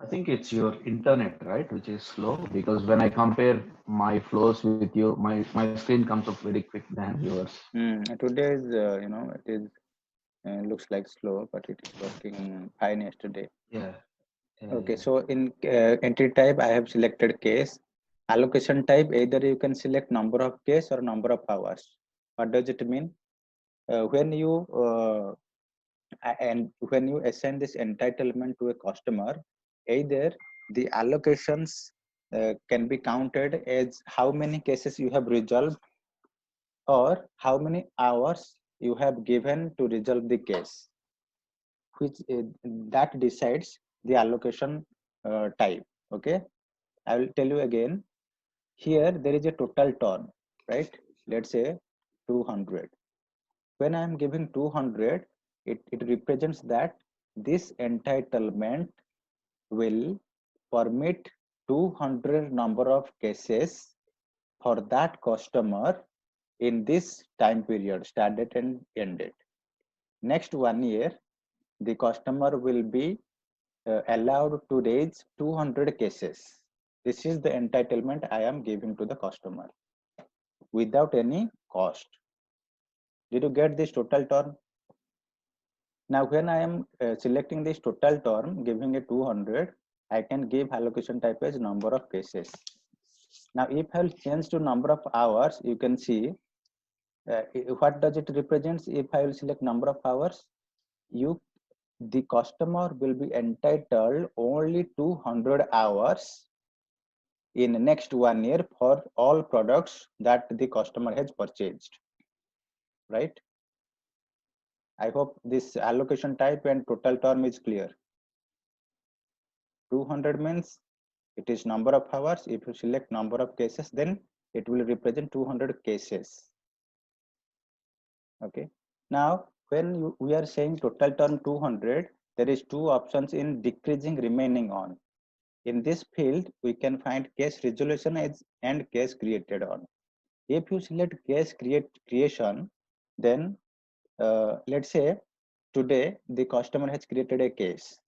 I think it's your internet, right, which is slow, because when I compare my flows with you, my screen comes up very quick than yours. Today's, it is looks like slow, but it is working fine yesterday. Yeah. Okay, so in entry type, I have selected case. Allocation type, either you can select number of case or number of hours. What does it mean? When you assign this entitlement to a customer, either the allocations can be counted as how many cases you have resolved or how many hours you have given to resolve the case, which that decides the allocation type. Okay, I will tell you again. Here there is a total term, right? Let's say 200. When I am giving 200, it represents that this entitlement will permit 200 number of cases for that customer in this time period, start date and end date. Next 1 year, the customer will be allowed to raise 200 cases. This is the entitlement I am giving to the customer without any cost. Did you get this total term? Now, when I am selecting this total term, giving it 200, I can give allocation type as number of cases. Now, if I will change to number of hours, you can see what does it represents. If I will select number of hours, the customer will be entitled only 200 hours in next 1 year for all products that the customer has purchased, right? I hope this allocation type and total term is clear. 200 means it is number of hours. If you select number of cases, then it will represent 200 cases. Okay. Now, when we are saying total term 200, there is two options in decreasing remaining on. In this field, we can find case resolution as and case created on. If you select case creation, then let's say today the customer has created a case.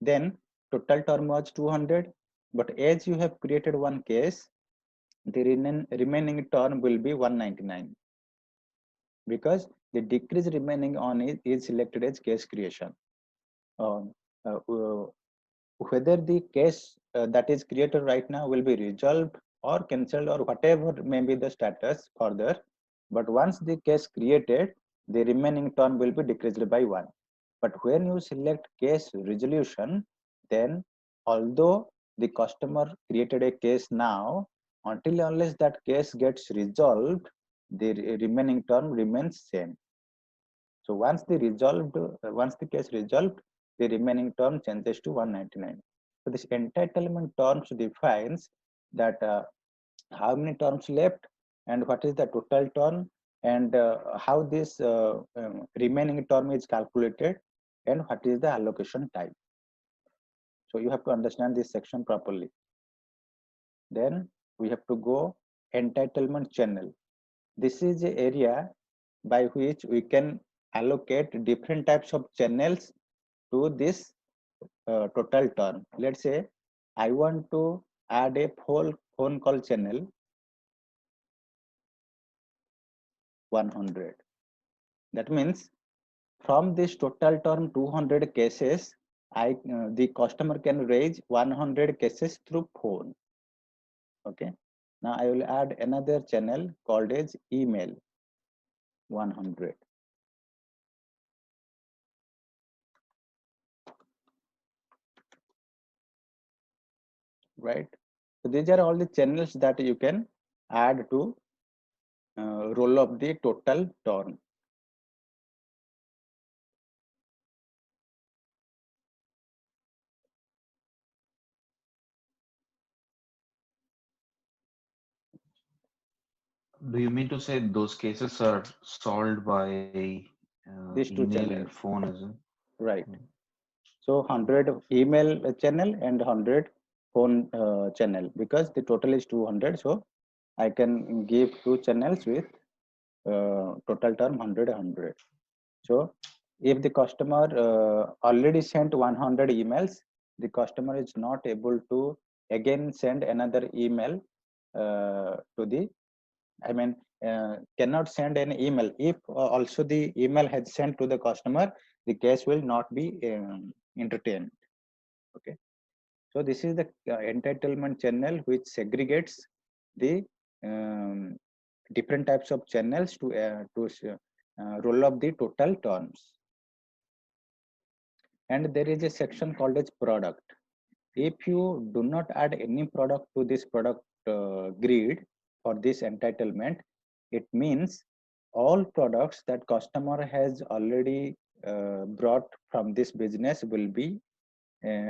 Then total term was 200, but as you have created one case, the remaining term will be 199 because the decrease remaining on is selected as case creation. Um, uh, uh, Whether the case that is created right now will be resolved or cancelled or whatever may be the status further, but once the case created, the remaining term will be decreased by 1. But when you select case resolution, then although the customer created a case now, until unless that case gets resolved, the remaining term remains same. So once the case resolved, the remaining term changes to 199. So this entitlement terms defines that how many terms left and what is the total term and how this remaining term is calculated and what is the allocation type. So you have to understand this section properly. Then we have to go entitlement channel. This is the area by which we can allocate different types of channels to this total term. Let's say I want to add a phone call channel 100. That means from this total term 200 cases, the customer can raise 100 cases through phone. Okay. Now I will add another channel called as email 100. right? So these are all the channels that you can add to roll up the total term. Do you mean to say those cases are solved by These two email and channels, phone as well? right? So 100 email channel and 100 phone channel, because the total is 200. So I can give two channels with total term 100. So if the customer already sent 100 emails, the customer is not able to again send another email to the, I mean, cannot send an email. If also the email has sent to the customer, the case will not be entertained. Okay. So this is the entitlement channel which segregates the um, different types of channels to roll up the total terms. And there is a section called as product. If you do not add any product to this product grid for this entitlement, it means all products that customer has already brought from this business will be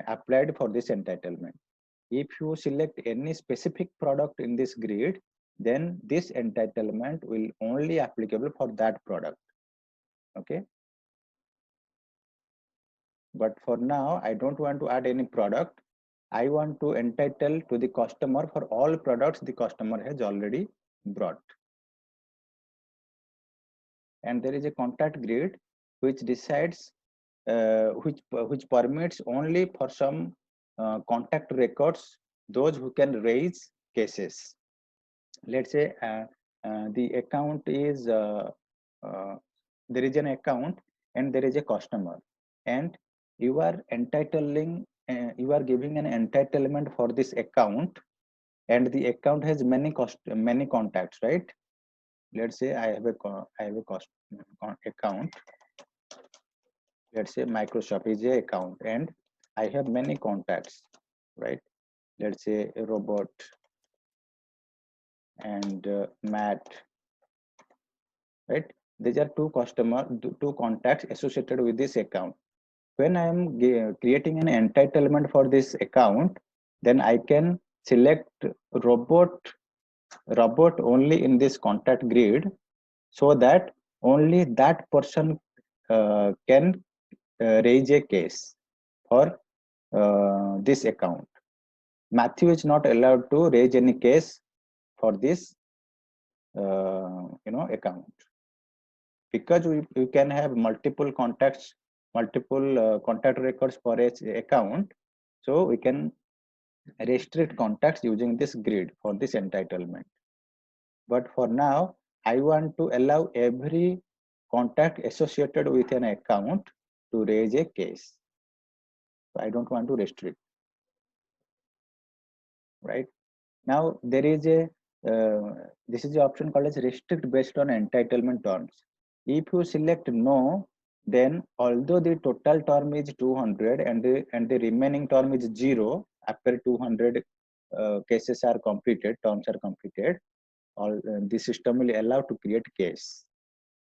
applied for this entitlement. If you select any specific product in this grid, then this entitlement will only applicable for that product. Okay. But for now, I don't want to add any product. I want to entitle to the customer for all products the customer has already brought. And there is a contact grid which decides, which permits only for some contact records those who can raise cases. Let's say the account is uh, there is an account and there is a customer, and you are entitling you are giving an entitlement for this account, and the account has many contacts, right? Let's say I have a account. Let's say Microsoft is a account and I have many contacts, right? Let's say a robot and Matt, right? These are two contacts associated with this account. When I am creating an entitlement for this account, then I can select robot only in this contact grid, so that only that person can raise a case for this account. Matthew is not allowed to raise any case for this account, because we can have multiple contacts, multiple contact records for each account. So we can restrict contacts using this grid for this entitlement. But for now, I want to allow every contact associated with an account to raise a case. So I don't want to restrict, right? Now there is a this is the option called as restrict based on entitlement terms. If you select no, then although the total term is 200 and the remaining term is 0 after 200 cases are completed, terms are completed, all the system will allow to create case.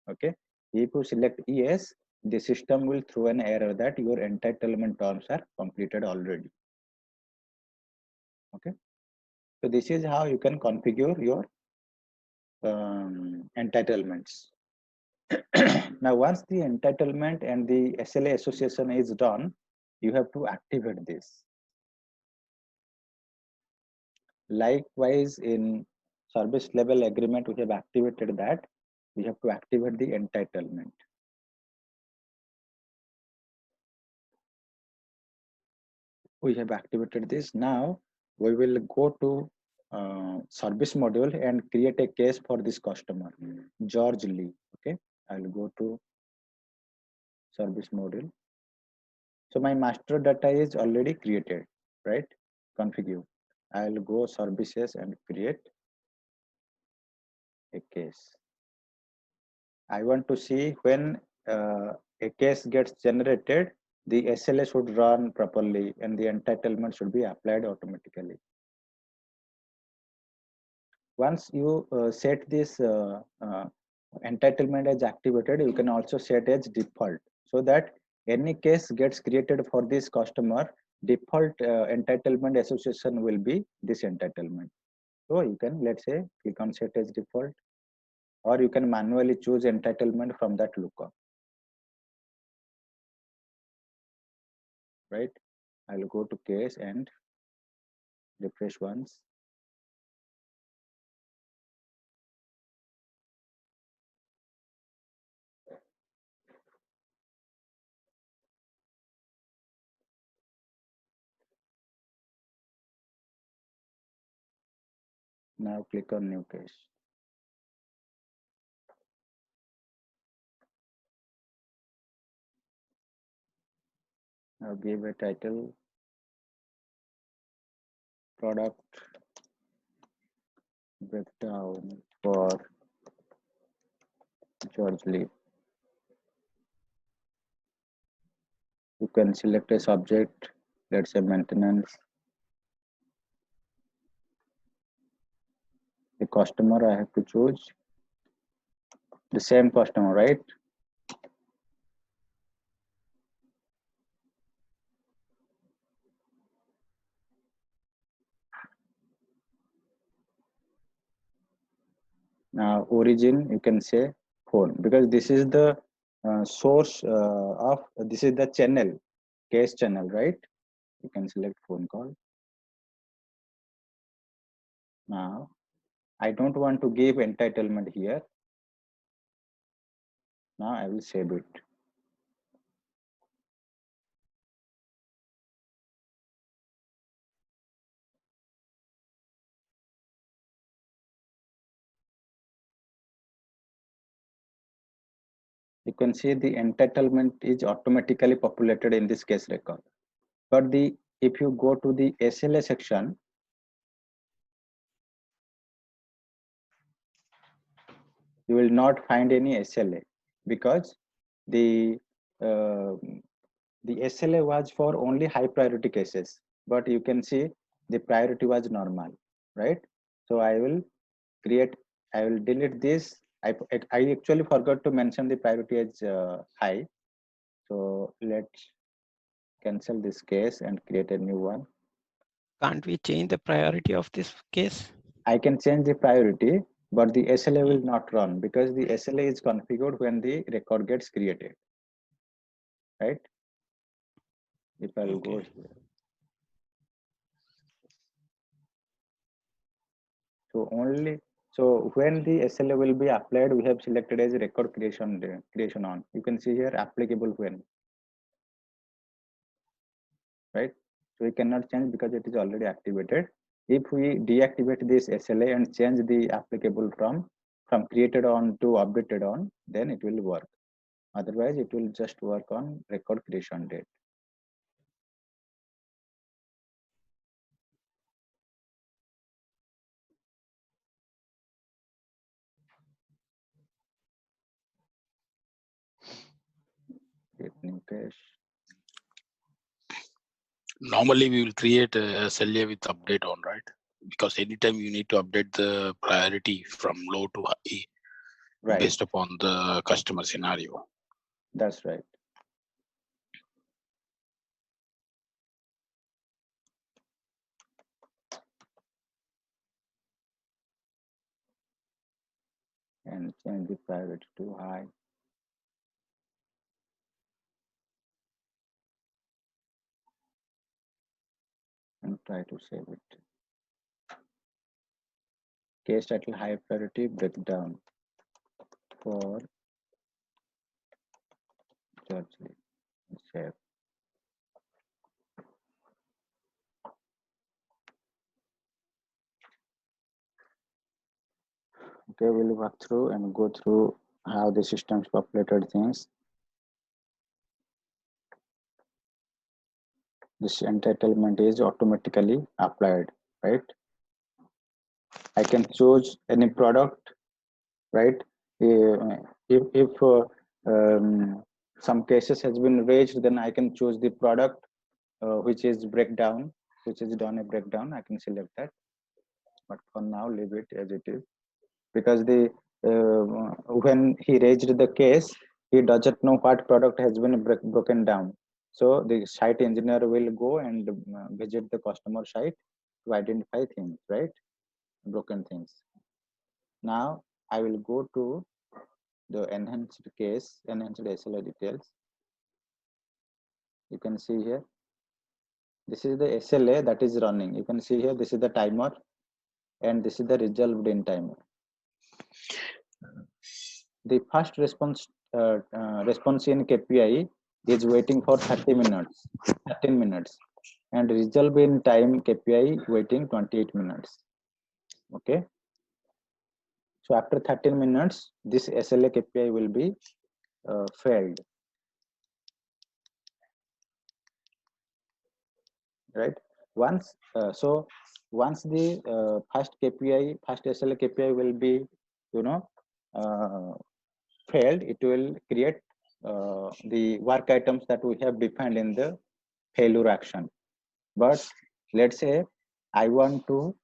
Okay. If you select yes, the system will throw an error that your entitlement terms are completed already. Okay. So this is how you can configure your entitlements. Now, once the entitlement and the SLA association is done, you have to activate this. Likewise, in service level agreement, we have activated that. We have to activate the entitlement. We have activated this. Now, we will go to service module and create a case for this customer, George Lee. Okay, I'll go to service module. So my master data is already created, right? Configure. I'll go services and create a case. I want to see when a case gets generated, the SLA should run properly and the entitlement should be applied automatically. Once you set this entitlement as activated, you can also set as default, so that any case gets created for this customer, default entitlement association will be this entitlement. So you can, let's say, click on set as default, or you can manually choose entitlement from that lookup. Right? I'll go to case and refresh once. Now click on new case. Now give a title, product breakdown for George Lee. You can select a subject, let's say maintenance. The customer I have to choose the same customer, right? Now origin, you can say phone, because this is the source of, this is the channel, case channel, right? You can select phone call. Now I don't want to give entitlement here. Now I will save it. You can see the entitlement is automatically populated in this case record. But if you go to the SLA section, you will not find any SLA, because the SLA was for only high priority cases, but you can see the priority was normal, right? So I will delete this. I actually forgot to mention the priority as high. So let's cancel this case and create a new one. Can't we change the priority of this case? I can change the priority, but the SLA will not run, because the SLA is configured when the record gets created, right? If I'll go here. So when the SLA will be applied, we have selected as record creation on. You can see here applicable when, right? So we cannot change because it is already activated. If we deactivate this SLA and change the applicable from created on to updated on, then it will work. Otherwise, it will just work on record creation date. Create new cache. Normally, we will create a SLA with update on, right? Because anytime you need to update the priority from low to high, Right. based upon the customer scenario. That's right. And change the priority to high. And try to save it. Case title high priority breakdown for George Lee. Save. Okay, we'll walk through and go through how the systems populated things. This entitlement is automatically applied, right? I can choose any product, right? If some cases has been raised, then I can choose the product which is breakdown, which is done a breakdown. I can select that, but for now leave it as it is, because the when he raised the case, he doesn't know what product has been broken down. So the site engineer will go and visit the customer site to identify things, right? Broken things. Now I will go to the enhanced case, enhanced SLA details. You can see here, this is the SLA that is running. You can see here, this is the timer, and this is the resolved in timer. The first response in KPI is waiting for 13 minutes, and resolve in time KPI waiting 28 minutes. Okay. So after 13 minutes, this SLA KPI will be failed. Right. Once once the first SLA KPI will be, failed, it will create the work items that we have defined in the failure action. But let's say I want to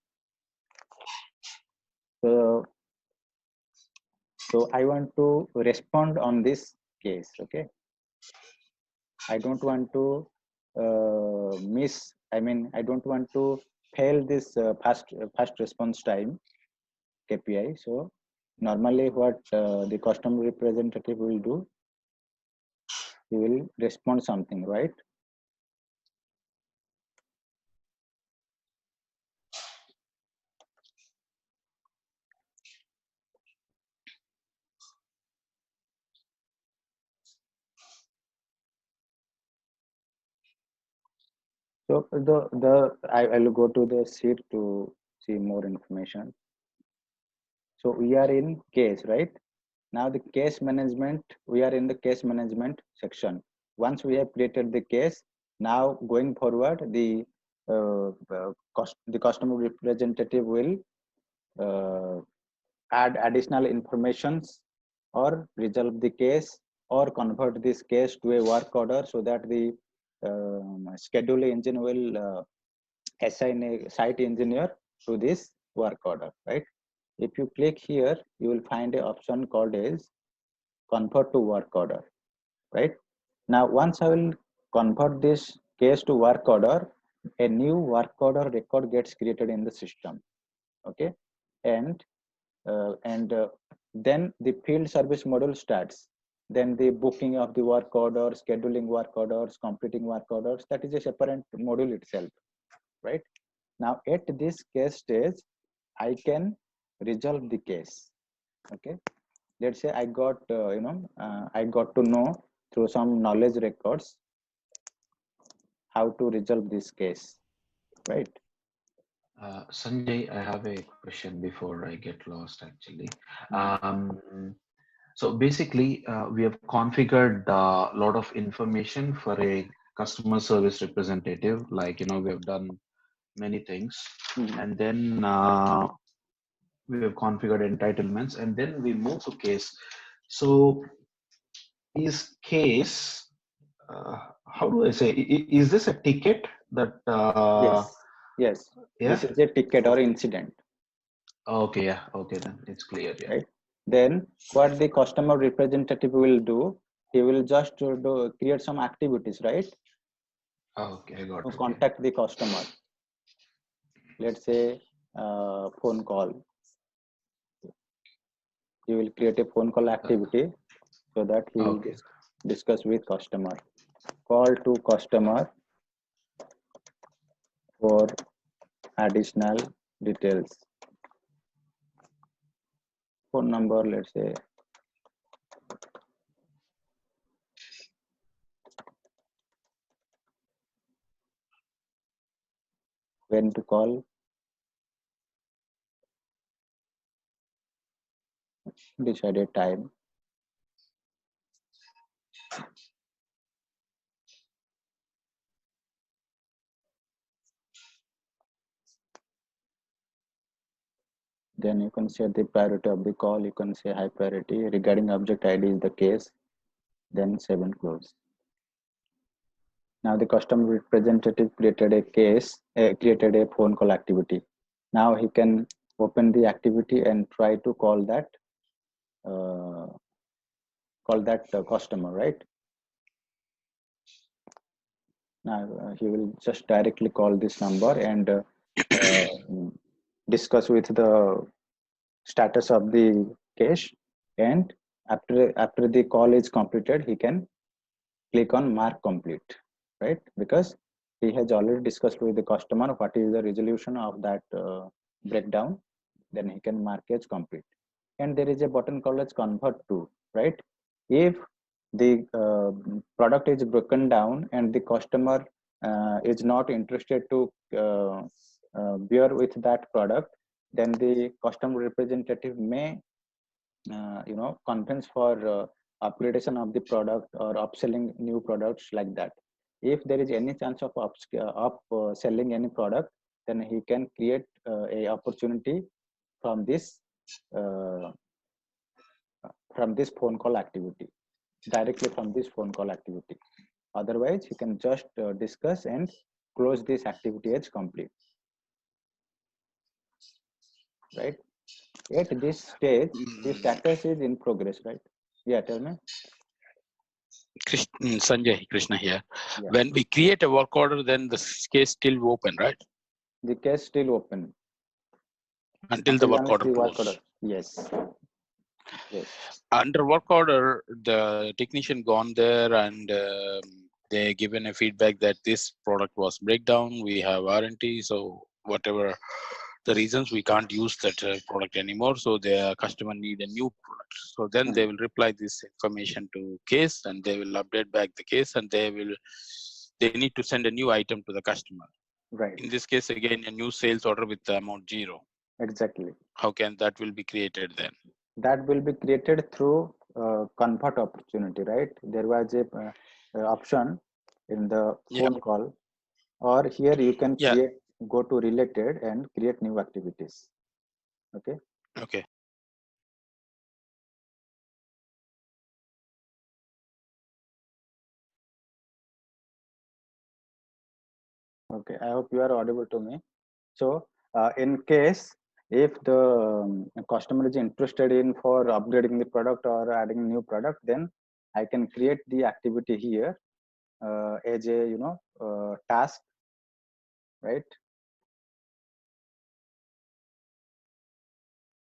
so I want to respond on this case. Okay, I don't want to I don't want to fail this fast response time KPI. So normally what the customer representative will do, he will respond something, right? So I will go to the sheet to see more information. So we are in case, right? Now the case management, we are in the case management section. Once we have created the case, now going forward, the customer representative will add additional informations or resolve the case or convert this case to a work order, so that the schedule engine will assign a site engineer to this work order, right? If you click here, you will find an option called as convert to work order, right? Now, once I will convert this case to work order, a new work order record gets created in the system, okay? And then the field service module starts. Then the booking of the work order, scheduling work orders, completing work orders, that is a separate module itself, right? Now at this case stage, I can resolve the case. Okay, let's say I got I got to know through some knowledge records how to resolve this case, right? Sanjay, I have a question before I get lost actually. So basically, we have configured a lot of information for a customer service representative. Like, we have done many things, and then we have configured entitlements, and then we move to case. So is case, how do I say, is this a ticket that? Yes. Yeah? This is a ticket or incident. Okay, yeah. Okay, then it's clear. Yeah. Right. Then what the customer representative will do, he will just create some activities, right? Okay, I got To it. contact the customer. Let's say phone call. He will create a phone call activity so that he will discuss with customer. Call to customer for additional details. Phone number, let's say. When to call. Decide a time. Then you can set the priority of the call. You can say high priority. Regarding object ID is the case. then 7 close. Now the customer representative created a case, created a phone call activity. Now he can open the activity and try to call that customer, right? Now he will just directly call this number and discuss with the status of the case, and after the call is completed, he can click on mark complete, right? Because he has already discussed with the customer what is the resolution of that breakdown, then he can mark as complete. And there is a button called as convert to, right? If the product is broken down and the customer is not interested to bear with that product, then the customer representative may convince for upgradation of the product or upselling new products like that. If there is any chance of selling any product, then he can create a opportunity from this phone call activity, directly from this phone call activity. Otherwise, he can just discuss and close this activity as complete, right? At this stage, the status is in progress, right? Yeah, tell me. Sanjay, Krishna here. Yeah. When we create a work order, then the case still open, right? The case still open Until the work order closes. Yes. Yes. Under work order, the technician gone there and they given a feedback that this product was breakdown. We have warranty, so whatever the reasons, we can't use that product anymore. So the customer need a new product. So then they will reply this information to case, and they will update back the case, and they need to send a new item to the customer. Right. In this case, again, a new sales order with the amount 0. Exactly. How can that will be created then? That will be created through convert opportunity, right? There was a option in the phone call, or here you can go to related and create new activities. Okay. Okay. Okay. I hope you are audible to me. So in case if the customer is interested in for upgrading the product or adding new product, then I can create the activity here as a task, right?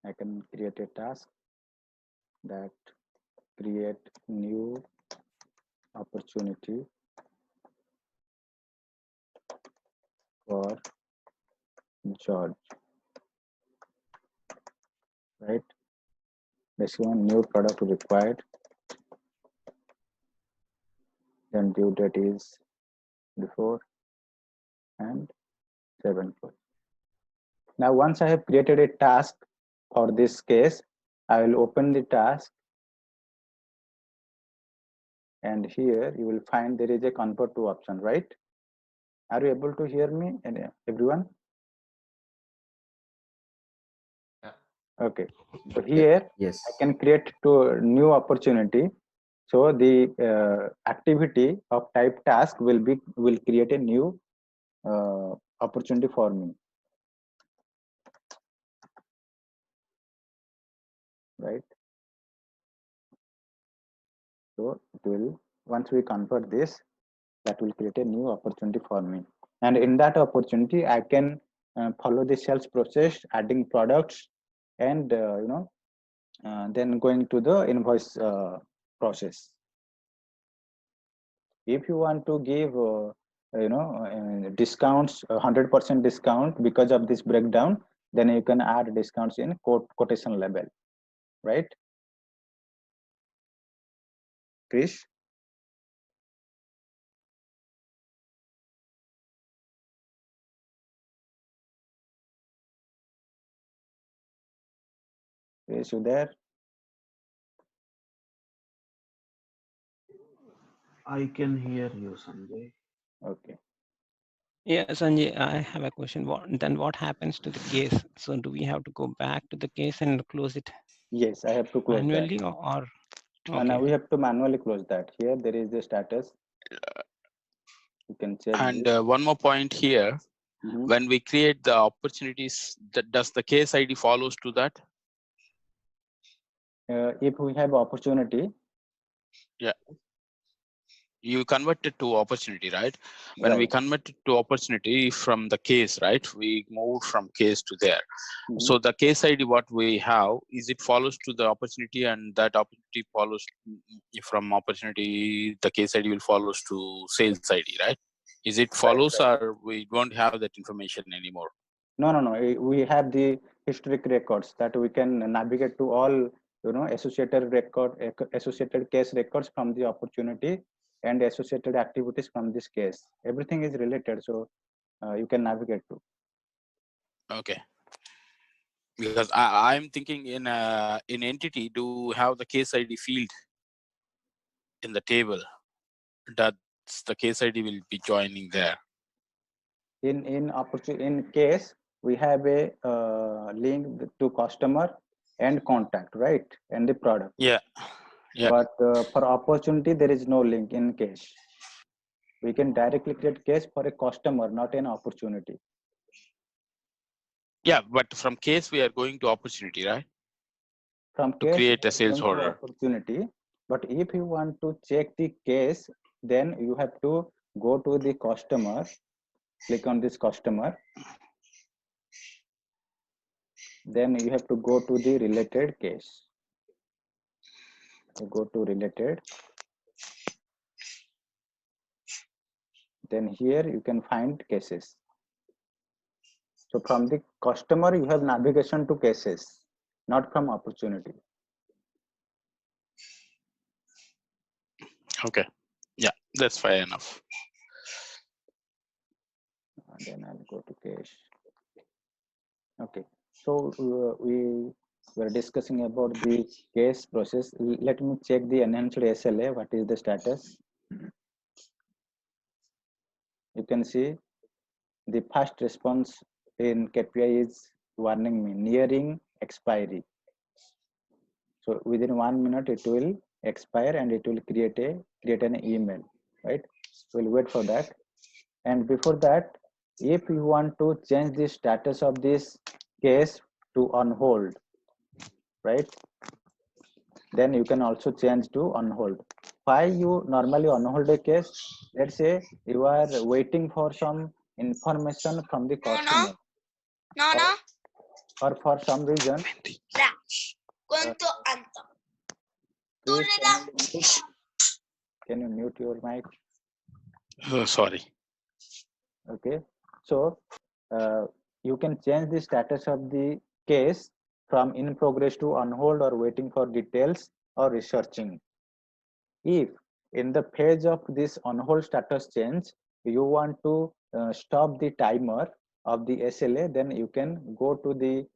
I can create a task that create new opportunity for George, right? Basically, new product required, then due date is before and 7. Now, once I have created a task for this case, I will open the task, and here you will find there is a convert to option, right? Are you able to hear me, everyone? Yeah. Okay. So here Yes. I can create to new opportunity. So the activity of type task will create a new opportunity for me, right? So it will, once we convert this, that will create a new opportunity for me. And in that opportunity, I can follow the sales process, adding products, and then going to the invoice process. If you want to give discounts, 100% discount because of this breakdown, then you can add discounts in quotation level, right? Krish? Is you there? I can hear you, Sanjay. Okay. Yeah, Sanjay, I have a question. What happens to the case? So do we have to go back to the case and close it Yes, I have to close manually that. or And now Okay. we have to manually close that. Here there is the status. You can check And this. one more point here. Mhm. When we create the opportunities, does the case ID follows to that? If we have opportunity, You convert it to opportunity, right? When we right? convert it to opportunity from the case, right? We move from case to there. Mhm. So the case ID what we have is it follows to the opportunity, and that opportunity follows from opportunity. The case ID will follows to sales ID, right? Is it Right, follows, right. or we don't have that information anymore? No, no, no. We have the historic records that we can navigate to all, associated case records from the opportunity and associated activities from this case. Everything is related, so you can navigate to. Okay. Because I'm thinking in entity, do have the case ID field in the table? That's the case ID will be joining there. In case we have a link to customer and contact, right, and the product. Yeah. Yeah. But for opportunity, there is no link in case. We can directly create case for a customer, not an opportunity. Yeah, but from case we are going to opportunity, right? From To case, create we a are sales going to order. opportunity. But if you want to check the case, then you have to go to the customer, click on this customer. Then you have to go to the related case. You go to related. Then here you can find cases. So from the customer, you have navigation to cases, not from opportunity. Okay. Yeah, that's fair enough. And then I'll go to case. Okay. So we were discussing about the case process. Let me check the enhanced SLA. What is the status? You can see the fast response in KPI is warning me nearing expiry. So within 1 minute it will expire and it will create an email, right? We'll wait for that. And before that, if you want to change the status of this case to on hold, right? Then you can also change to on hold. Why you normally on hold a case? Let's say you are waiting for some information from the customer, or for some reason. Please, can you mute your mic? Oh, sorry. Okay. So you can change the status of the case from in progress to on hold or waiting for details or researching. If in the phase of this on hold status change, you want to stop the timer of the SLA, then you can go to the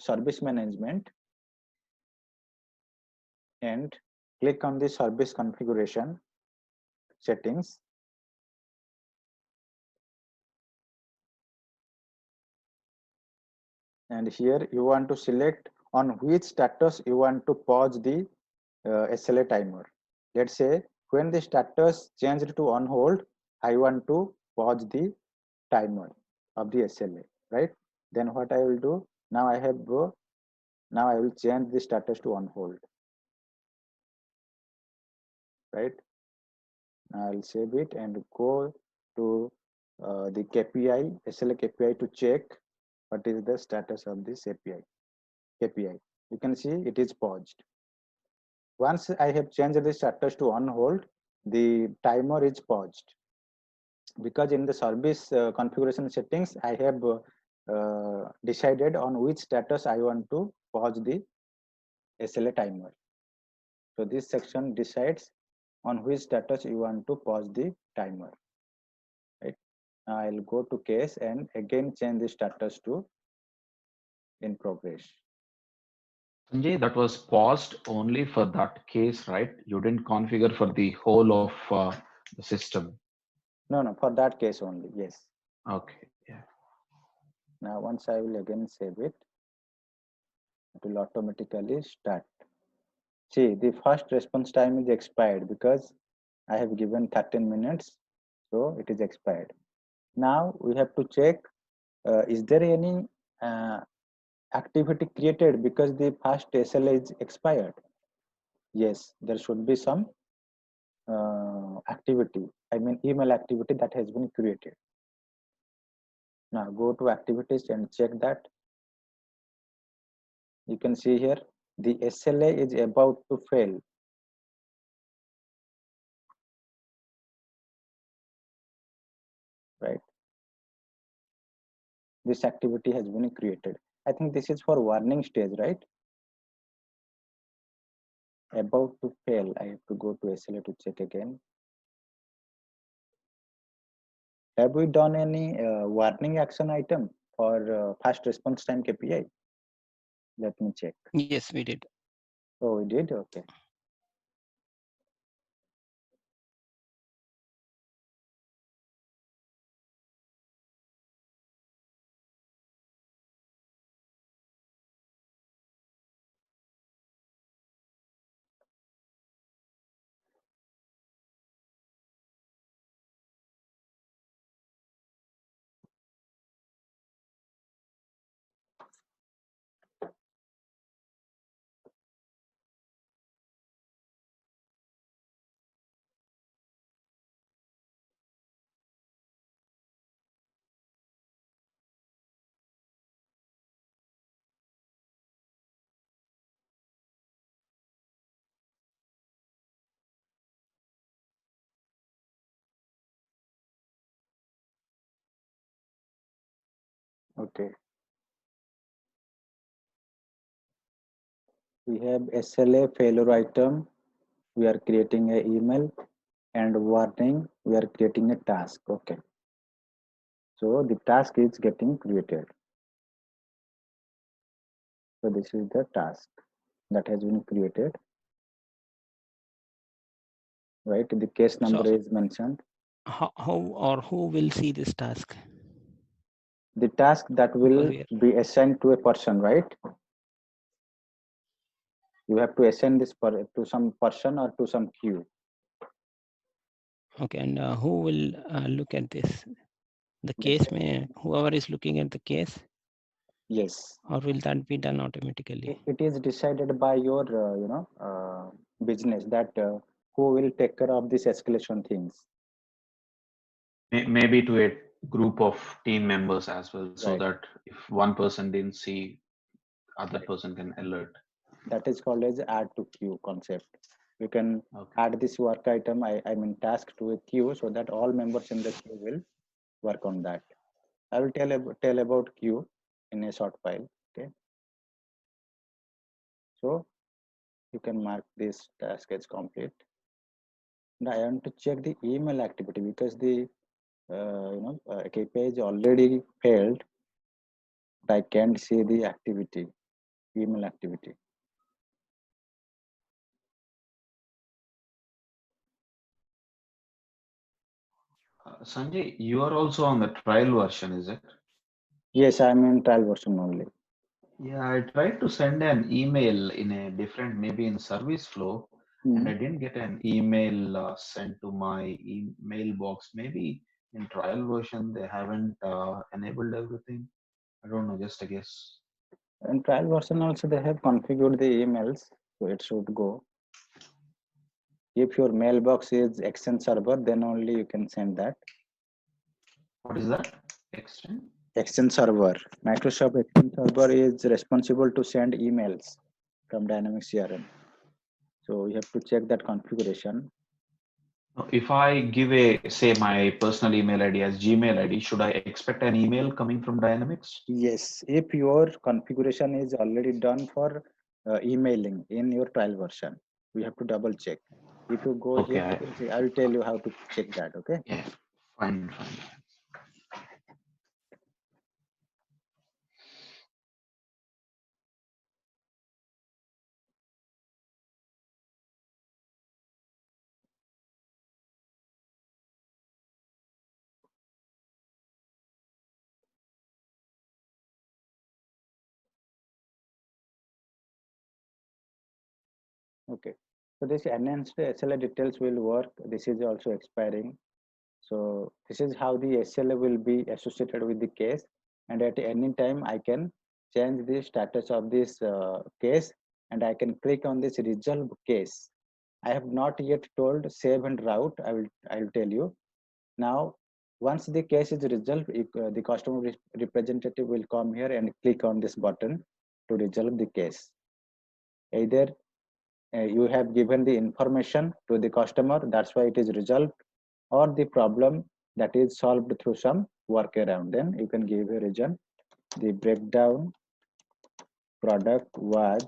service management and click on the service configuration settings. And here you want to select on which status you want to pause the SLA timer. Let's say when the status changed to on hold, I want to pause the timer of the SLA, right? Then what I will do, now I will change the status to on hold, right? Now I'll save it and go to the KPI, SLA KPI to check what is the status of this KPI. You can see it is paused. Once I have changed the status to on hold, the timer is paused. Because in the service configuration settings, I have decided on which status I want to pause the SLA timer. So this section decides on which status you want to pause the timer. Right. Now I'll go to case and again change the status to in progress. Sanjay, that was paused only for that case, right? You didn't configure for the whole of the system. No, for that case only, yes. Okay, yeah. Now once I will again save it, it will automatically start. See, the first response time is expired because I have given 13 minutes, so it is expired. Now we have to check, is there any activity created because the first SLA is expired? Yes, there should be some activity, I mean email activity that has been created. Now go to activities and check that. You can see here the SLA is about to fail. Right? This activity has been created. I think this is for warning stage, right? About to fail. I have to go to SLA to check again. Have we done any warning action item for fast response time KPI? Let me check. Yes, we did. Oh, we did? Okay. Okay. We have SLA failure item. We are creating an email, and warning. We are creating a task. Okay. So the task is getting created. So this is the task that has been created. Right. The case number So, is mentioned. how or who will see this task? The task that will be assigned to a person, right? You have to assign this to some person or to some queue. Okay, and who will look at this? The case may, whoever is looking at the case? Yes. Or will that be done automatically? It is decided by your, business that who will take care of this escalation things. Maybe to a group of team members as well, so Right. that if one person didn't see, other person can alert. That is called as add to queue concept. You can add this work item, I mean task to a queue, so that all members in the queue will work on that. I will tell about queue in a short while. Okay. So you can mark this task as complete. And I want to check the email activity because the KPI is already failed. I can't see the activity, email activity. Sanjay, you are also on the trial version, is it? Yes, I'm in trial version only. Yeah, I tried to send an email in a different, maybe in service flow, and I didn't get an email sent to my mailbox. Maybe in trial version they haven't enabled everything. I don't know, just a guess. In trial version also they have configured the emails, so it should go. If your mailbox is Exchange server, then only you can send that. What is that? Exchange? Exchange server. Microsoft Exchange server is responsible to send emails from Dynamics CRM. So you have to check that configuration. If I give say my personal email ID as Gmail ID, should I expect an email coming from Dynamics? Yes, if your configuration is already done for emailing in your trial version, we have to double check. If you go here, you can see, I will tell you how to check that. Okay. Yeah, fine. Okay. So this enhanced SLA details will work. This is also expiring. So this is how the SLA will be associated with the case, and at any time I can change the status of this case, and I can click on this resolve case. I have not yet told save and route. I will tell you now. Once the case is resolved, the customer representative will come here and click on this button to resolve the case. Either you have given the information to the customer, that's why it is resolved, or the problem that is solved through some workaround. Then you can give a reason. The breakdown product was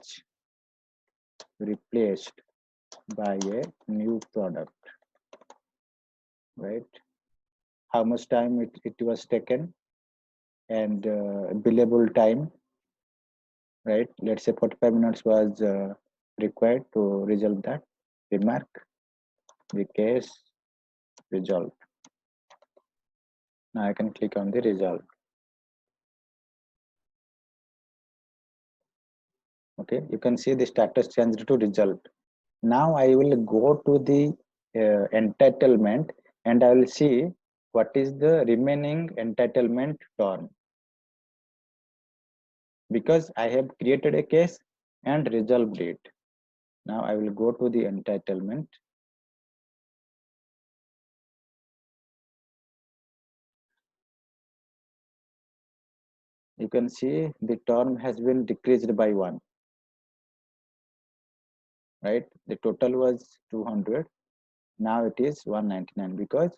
replaced by a new product, right? How much time it was taken, and billable time, right? Let's say 45 minutes was required to resolve that. Remark, the case resolved. Now I can click on the resolve. Okay, you can see the status changed to result. Now I will go to the entitlement, and I will see what is the remaining entitlement term, because I have created a case and resolved it. Now I will go to the entitlement. You can see the term has been decreased by 1, right? The total was 200. Now it is 199, because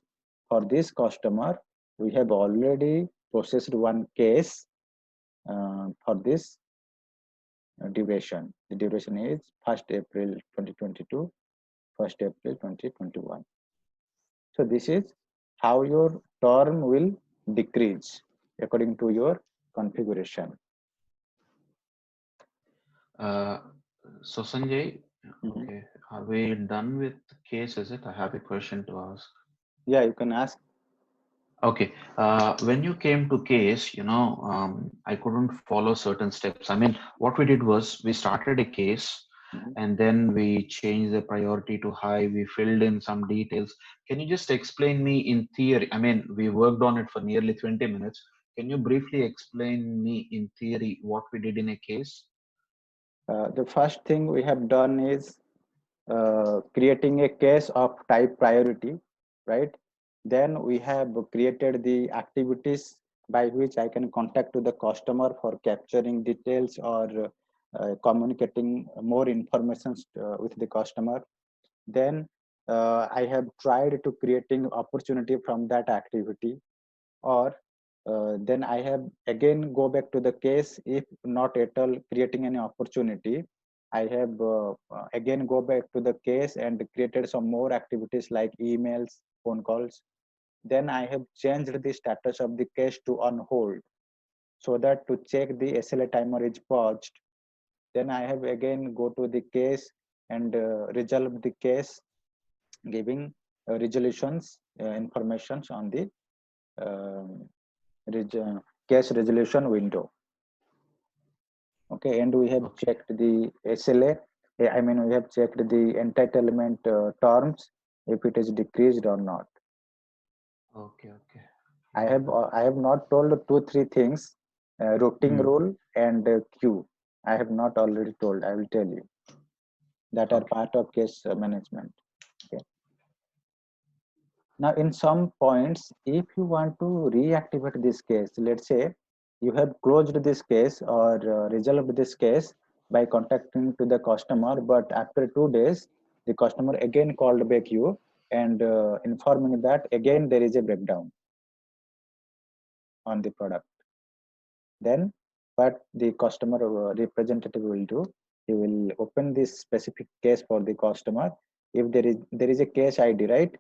for this customer we have already processed one case for this duration. The duration is 1st April 2022, 1st April 2021. So this is how your term will decrease according to your configuration. So Sanjay, okay, are we done with the case? Is it? I have a question to ask. Yeah, you can ask. Okay, when you came to case, I couldn't follow certain steps. I mean, what we did was we started a case and then we changed the priority to high. We filled in some details. Can you just explain me in theory? I mean, we worked on it for nearly 20 minutes. Can you briefly explain me in theory what we did in a case? The first thing we have done is creating a case of type priority, right? Then we have created the activities by which I can contact to the customer for capturing details or communicating more information with the customer. Then I have tried to creating opportunity from that activity, or then I have again go back to the case. If not at all creating any opportunity, I have again go back to the case and created some more activities like emails, phone calls. Then I have changed the status of the case to on hold, so that to check the SLA timer is paused. Then I have again go to the case and resolve the case, giving resolutions informations on the um, case resolution window. Okay, and we have checked the SLA. I mean, we have checked the entitlement terms, if it is decreased or not. Okay, okay. I have not told 2-3 things, routing rule and queue. I have not already told. I will tell you that are part of case management. Okay. Now, in some points, if you want to reactivate this case, let's say you have closed this case or resolved this case by contacting to the customer, but after 2 days, the customer again called back you and informing that again there is a breakdown on the product. Then what the customer representative will do, he will open this specific case for the customer. If there is a case ID, right?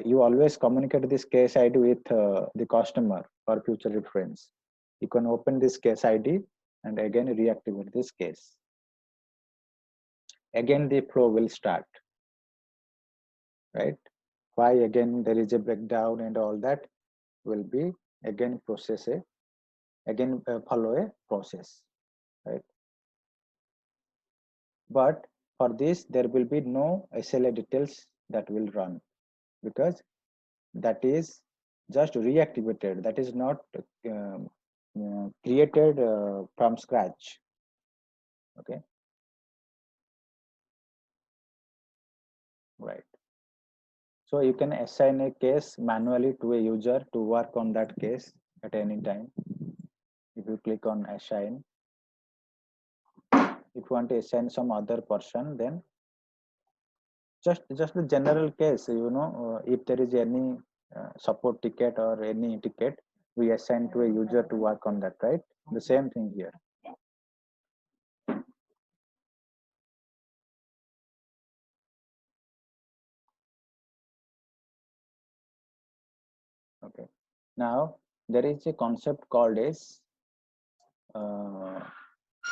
You always communicate this case ID with the customer for future reference. You can open this case ID and again reactivate this case. Again, the flow will start, right? Why again there is a breakdown and all that will be again follow a process, right? But for this, there will be no SLA details that will run, because that is just reactivated. That is not created from scratch. Okay. Right. So you can assign a case manually to a user to work on that case at any time. If you click on assign, if you want to assign some other person, then just the general case, if there is any support ticket or any ticket, we assign to a user to work on that, right? The same thing here. Okay. Now there is a concept called as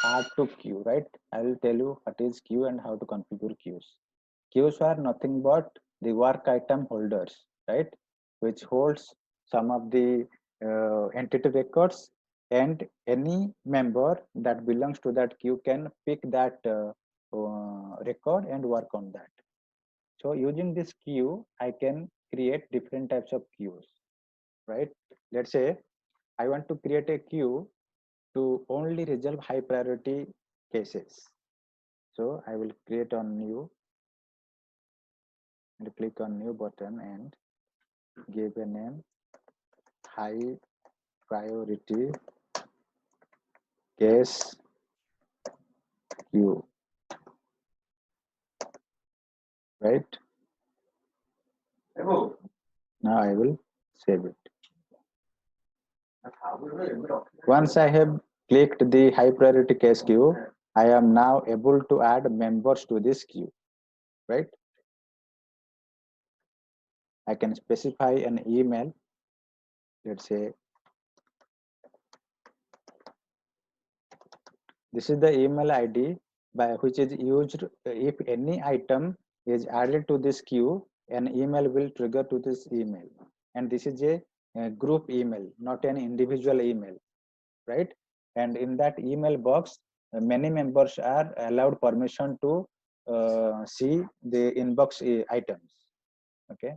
add to queue, right? I will tell you what is queue and how to configure queues. Queues are nothing but the work item holders, right? Which holds some of the entity records, and any member that belongs to that queue can pick that record and work on that. So using this queue, I can create different types of queues, right? Let's say I want to create a queue to only resolve high priority cases. So I will create on new and click on new button and give a name high priority case queue, right? Now I will save it. Once I have clicked the high priority case queue, I am now able to add members to this queue, right? I can specify an email. Let's say this is the email ID by which is used if any item is added to this queue, an email will trigger to this email. And this is a group email, not an individual email, right? And in that email box, many members are allowed permission to see the inbox items. Okay.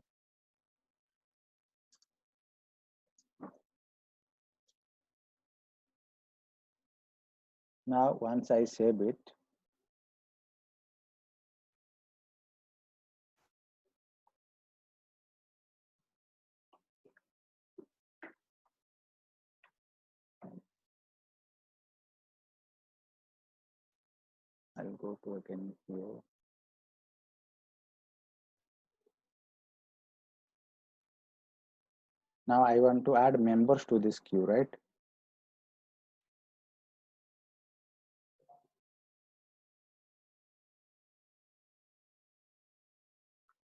Now, once I save it, I'll go to again here. Now I want to add members to this queue, right?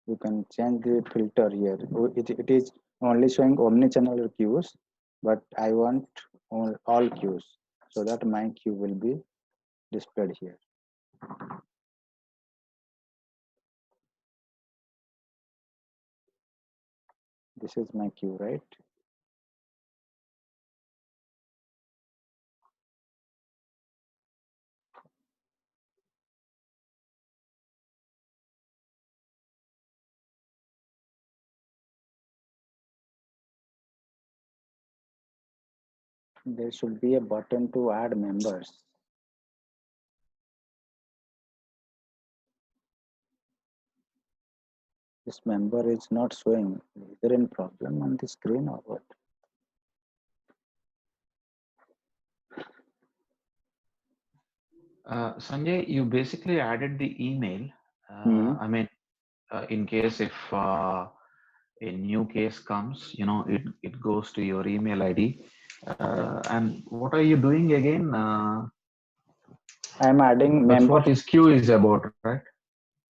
You can change the filter here. It is only showing omni-channel queues, but I want all queues so that my queue will be displayed here. This is my queue, right? There should be a button to add members. This member is not showing. Is there any problem on the screen or what? Sanjay, you basically added the email. I mean, in case if a new case comes, it goes to your email ID. And what are you doing again? I'm adding That's members. what this queue is about, right?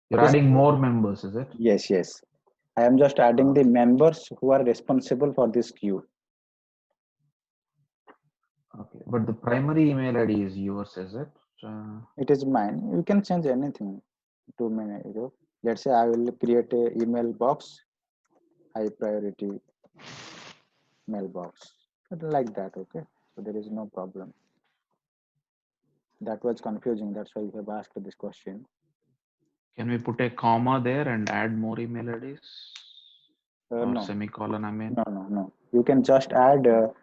You're adding more members, is it? Yes, yes. I am just adding the members who are responsible for this queue. Okay, but the primary email ID is yours, is it? It is mine. You can change anything to me. Let's say I will create a email box, high priority mailbox, like that. Okay, so there is no problem. That was confusing. That's why you have asked this question. Can we put a comma there and add more email IDs? Or No, semicolon, I mean. no. You can just add a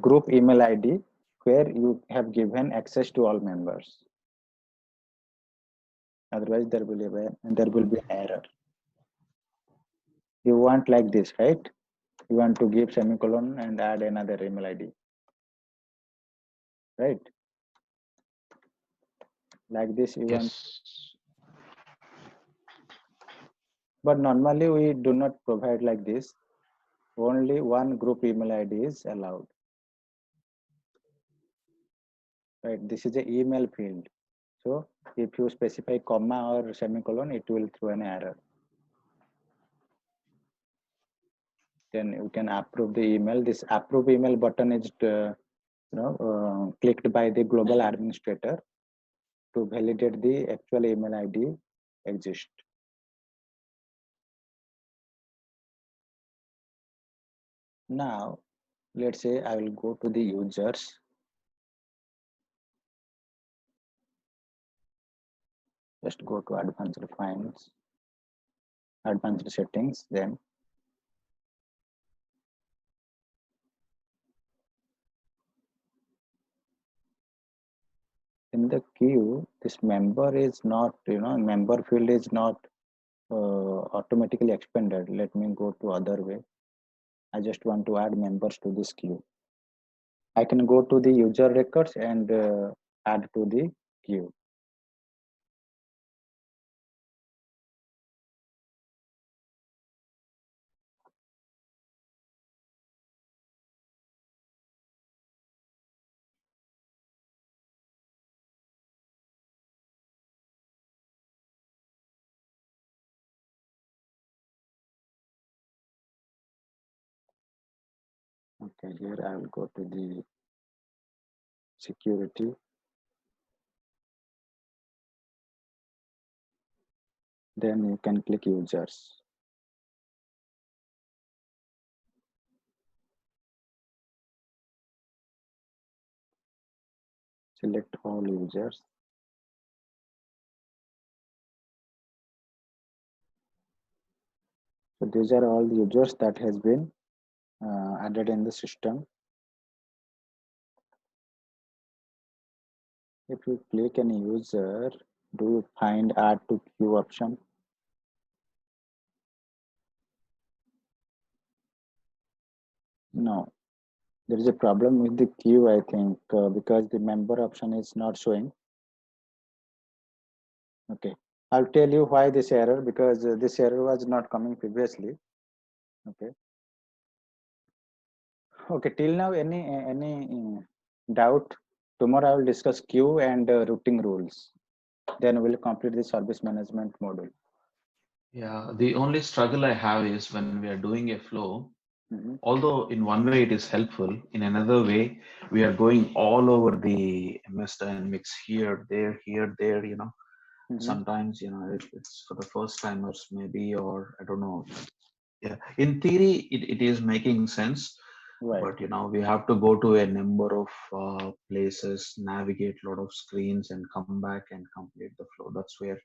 group email ID where you have given access to all members. Otherwise, there will be an error. You want like this, right? You want to give semicolon and add another email ID, right? Like this you want. Yes. But normally we do not provide like this. Only one group email ID is allowed. Right? This is the email field. So if you specify comma or semicolon, it will throw an error. Then you can approve the email. This approve email button is clicked by the global administrator to validate the actual email ID exists. Now, let's say I will go to the users. Just go to advanced files, advanced settings, then in the queue, this member is not, member field is not automatically expanded. Let me go to other way. I just want to add members to this queue. I can go to the user records and add to the queue. Okay, here I will go to the security. Then you can click users. Select all users. So these are all the users that has been added in the system. If you click any user, do you find add to queue option? No, there is a problem with the queue, I think, because the member option is not showing. Okay, I'll tell you why this error, because this error was not coming previously. Okay. Okay, till now, any doubt? Tomorrow I will discuss queue and routing rules. Then we'll complete the service management module. Yeah, the only struggle I have is when we are doing a flow, Mm-hmm. although in one way it is helpful, in another way, we are going all over the MS Dynamics here, there, Mm-hmm. sometimes, it's for the first timers maybe, or I don't know. Yeah, in theory, it is making sense, Right. but, we have to go to a number of places, navigate a lot of screens and come back and complete the flow. That's where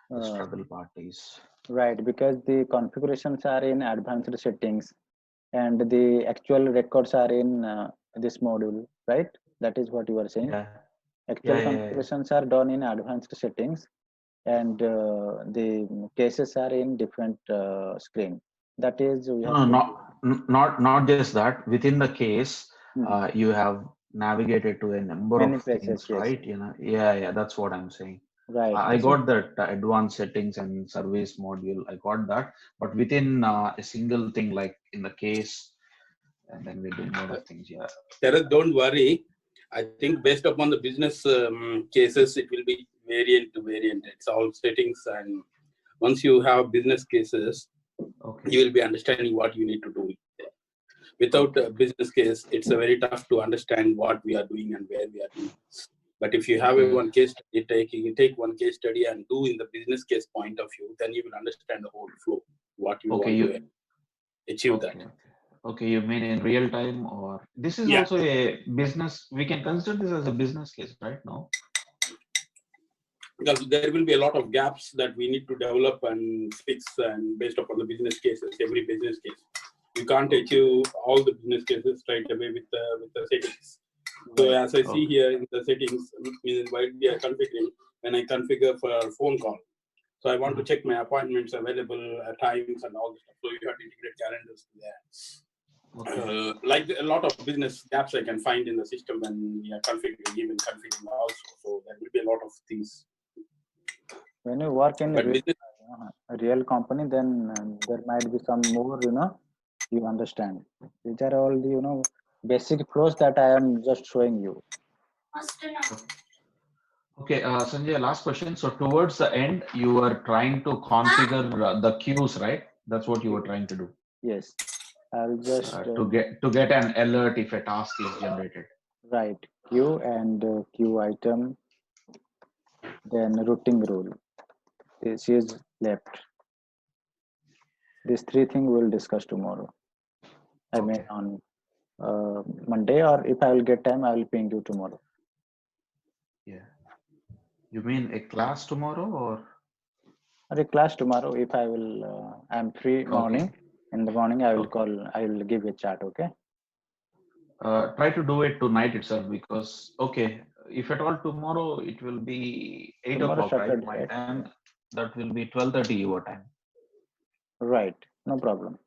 the struggle part is. Right, because the configurations are in advanced settings and the actual records are in this module, right? That is what you are saying. Yeah. Actual Yeah. configurations are done in advanced settings and the cases are in different screen. That is, we have Not just that. Within the case, Mhm. you have navigated to a number Many of places, things, yes. right? Yeah, that's what I'm saying. Right. I got that advanced settings and service module. I got that, but within a single thing, like in the case, and then we do a lot of things. Yeah. Teras, don't worry. I think based upon the business cases, it will be variant to variant. It's all settings, and once you have business cases, Okay. you will be understanding what you need to do. Without a business case, it's a very tough to understand what we are doing and where we are doing. But if you have a one case study, you take one case study and do in the business case point of view, then you will understand the whole flow, what you want to achieve that. Okay, you mean in real time, or this is also a business? We can consider this as a business case, right? No. because there will be a lot of gaps that we need to develop and fix, and based upon the business cases, every business case. You can't achieve all the business cases straight away with the settings. So as I see here in the settings, while we are configuring, when I configure for a phone call, so I want to check my appointments available times and all this stuff. So you have to integrate calendars there. Like a lot of business gaps I can find in the system when we are configuring, even configuring also. So there will be a lot of things. When you work in a real company, then there might be some more, you understand. These are all the, basic flows that I am just showing you. Okay, Sanjay, last question. So towards the end, you were trying to configure the queues, right? That's what you were trying to do. Yes, I'll just to get an alert if a task is generated. Right, queue and queue item, then routing rule. This is left. These three things we'll discuss tomorrow. I mean on Monday, or if I will get time, I will ping you tomorrow. Yeah. You mean a class tomorrow or a class tomorrow? If I will, I'm free morning. Okay. In the morning, I will call. I will give a chat. Okay. Try to do it tonight itself, because if at all tomorrow it will be 8 o'clock, right? My time. That will be 12:30 your time. Right. No problem.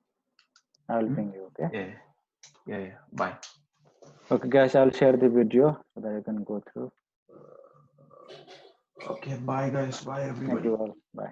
I will ping you. Okay. Yeah. Bye. Okay, guys. I'll share the video so that you can go through. Okay. Bye, guys. Bye, everybody. Thank you all. Bye.